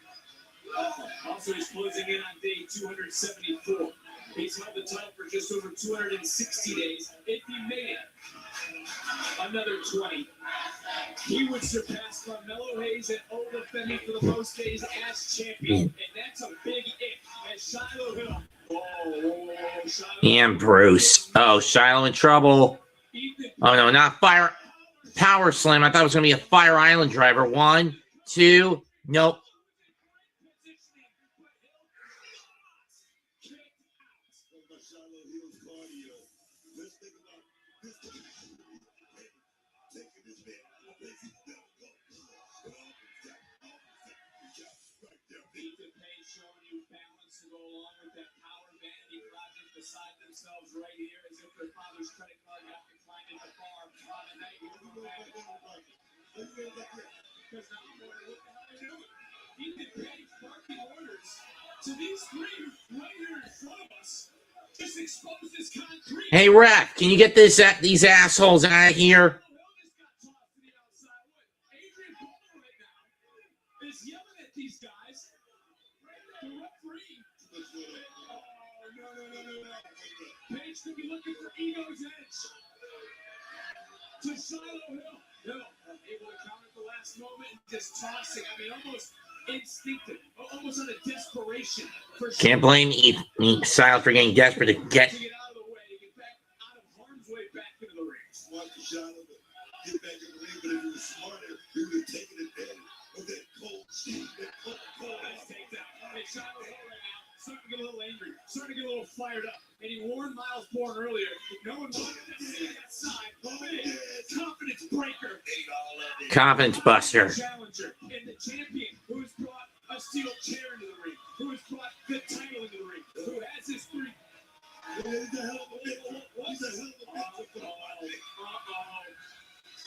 Also, he's closing in on day 274. He's held the title for just over 260 days. If he made it another 20, he would surpass Carmelo Hayes and Ola Femi for the most days as champion. And that's a big if as Shiloh Hill. And Bruce. Oh, Shiloh in trouble. Oh, no, not Fire. Power Slam. I thought it was going to be a Fire Island driver. 1, 2. Nope. Vanity Project beside themselves right here as if their father's credit card got declined at the bar on a night here. Because now I'm wondering what the hell they're doing. Ethan Page barking orders to these three right here in front of us. Just expose this concrete. Hey, ref, can you get these assholes out of here? Is yelling at these guys. The referee. No. Page could be looking for Ego's edge. To Shiloh Hill. Hill able to counter at the last moment and just tossing. I mean, almost instinctive. Almost out of desperation. Can't blame Shiloh for getting desperate to get. To get out of the way. To get back out of harm's way back into the ring. Watch the Shiloh get back in the ring, but if he was smarter, he would have taken advantage of that cold steam. That cold. Nice takedown. Hey, Shiloh Hill right now. Starting to get a little angry, starting to get a little fired up. And he warned Miles Bourne earlier, no one wanted to see that side. Confidence breaker. Confidence buster. Challenger and the champion who has brought a steel chair into the ring, who has brought the title into the ring, who has his three.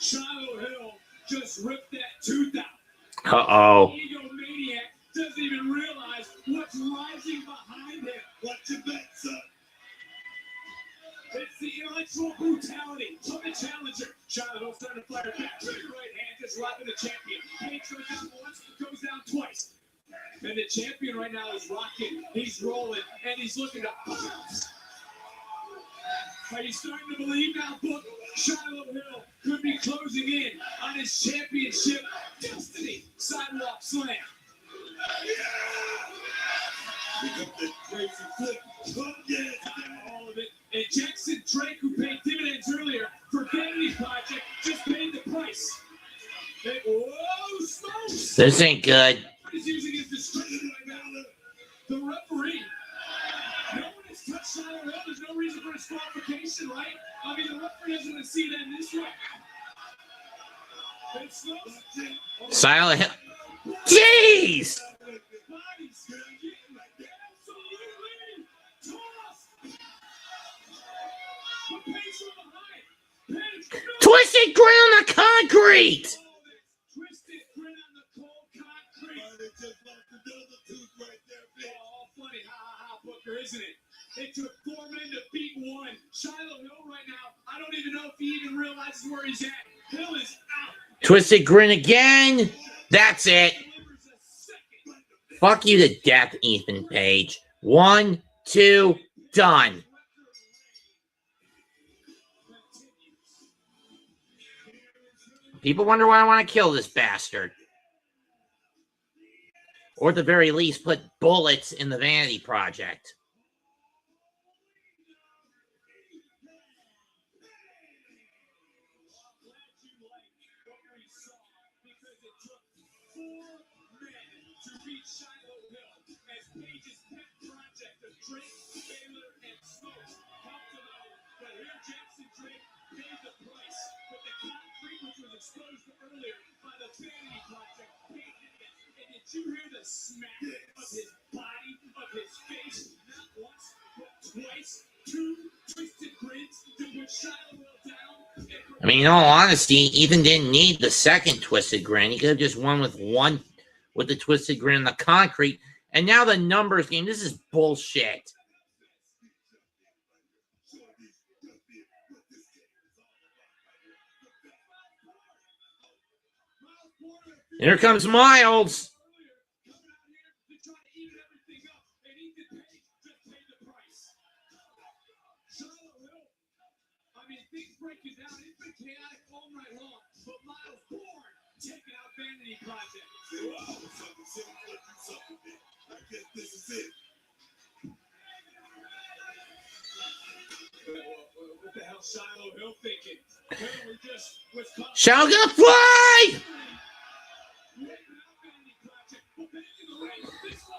Shiloh Hill just ripped that tooth out. Uh-oh. Egomaniac doesn't even realize what's rising behind him. Watch your back, son. It's the intellectual brutality of the challenger. Shiloh Hill starting to fire back. With the right hand, just rocking the champion. Page goes down once, goes down twice. And the champion right now is rocking. He's rolling, and he's looking to bounce. Are you starting to believe now, Book? Shiloh Hill could be closing in on his championship destiny. Sidewalk slam. We got that crazy flip. Oh, yeah. All of it. And Jackson Drake, who paid dividends earlier for Vanity Project, just paid the price. And, whoa, smokes! This ain't good. He's using his discretion right now. The referee. No one has touched Shiloh Hill. There's no reason for disqualification, right? I mean, the referee doesn't want to see that in this way. And smokes. Shiloh Hill. Jeez! Twisted grin on the concrete! Twisted grin on the cold concrete. Oh, funny, ha, Booker, isn't it? It took 4 men to beat one. Shiloh Hill right now, I don't even know if he even realizes where he's at. Hill is out. Twisted grin again. That's it. Fuck you to death, Ethan Page. 1, 2, done. People wonder why I want to kill this bastard. Or at the very least, put bullets in the Vanity Project. Did you hear the smack of his body, of his face? Not once, but twice. 2 twisted grins to put Shiloh Hill down. I mean, in all honesty, Ethan didn't need the second twisted grin. He could have just won with the twisted grin in the concrete. And now the numbers game. This is bullshit. Here comes Miles. Vanity Project. Wow, I guess this is it. What the hell Shiloh Hill thinking? Shiloh gonna fly!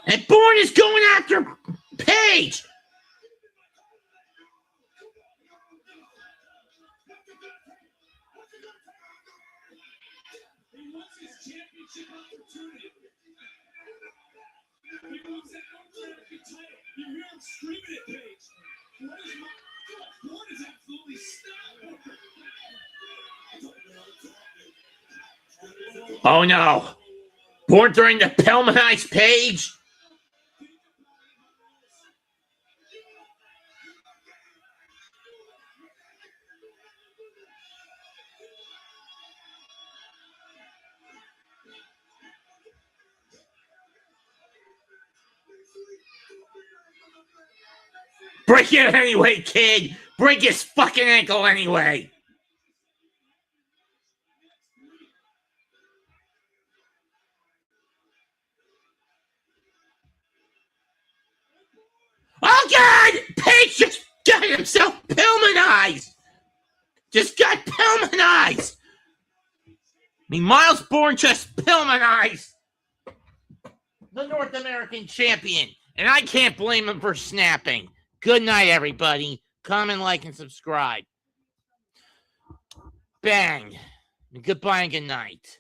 And Bourne is going after Page. Championship opportunity. He wants that North American title. You hear him screaming at Page. What is my Bourne is absolutely stopped. Oh no. Bourne throwing the Pellmanized Page. Break it anyway, kid. Break his fucking ankle anyway. Oh, God! Page just got himself Pillmanized! Just got Pillmanized! I mean, Miles Bourne just Pillmanized the North American champion. And I can't blame him for snapping. Good night, everybody. Comment, like, and subscribe. Bang. Goodbye and good night.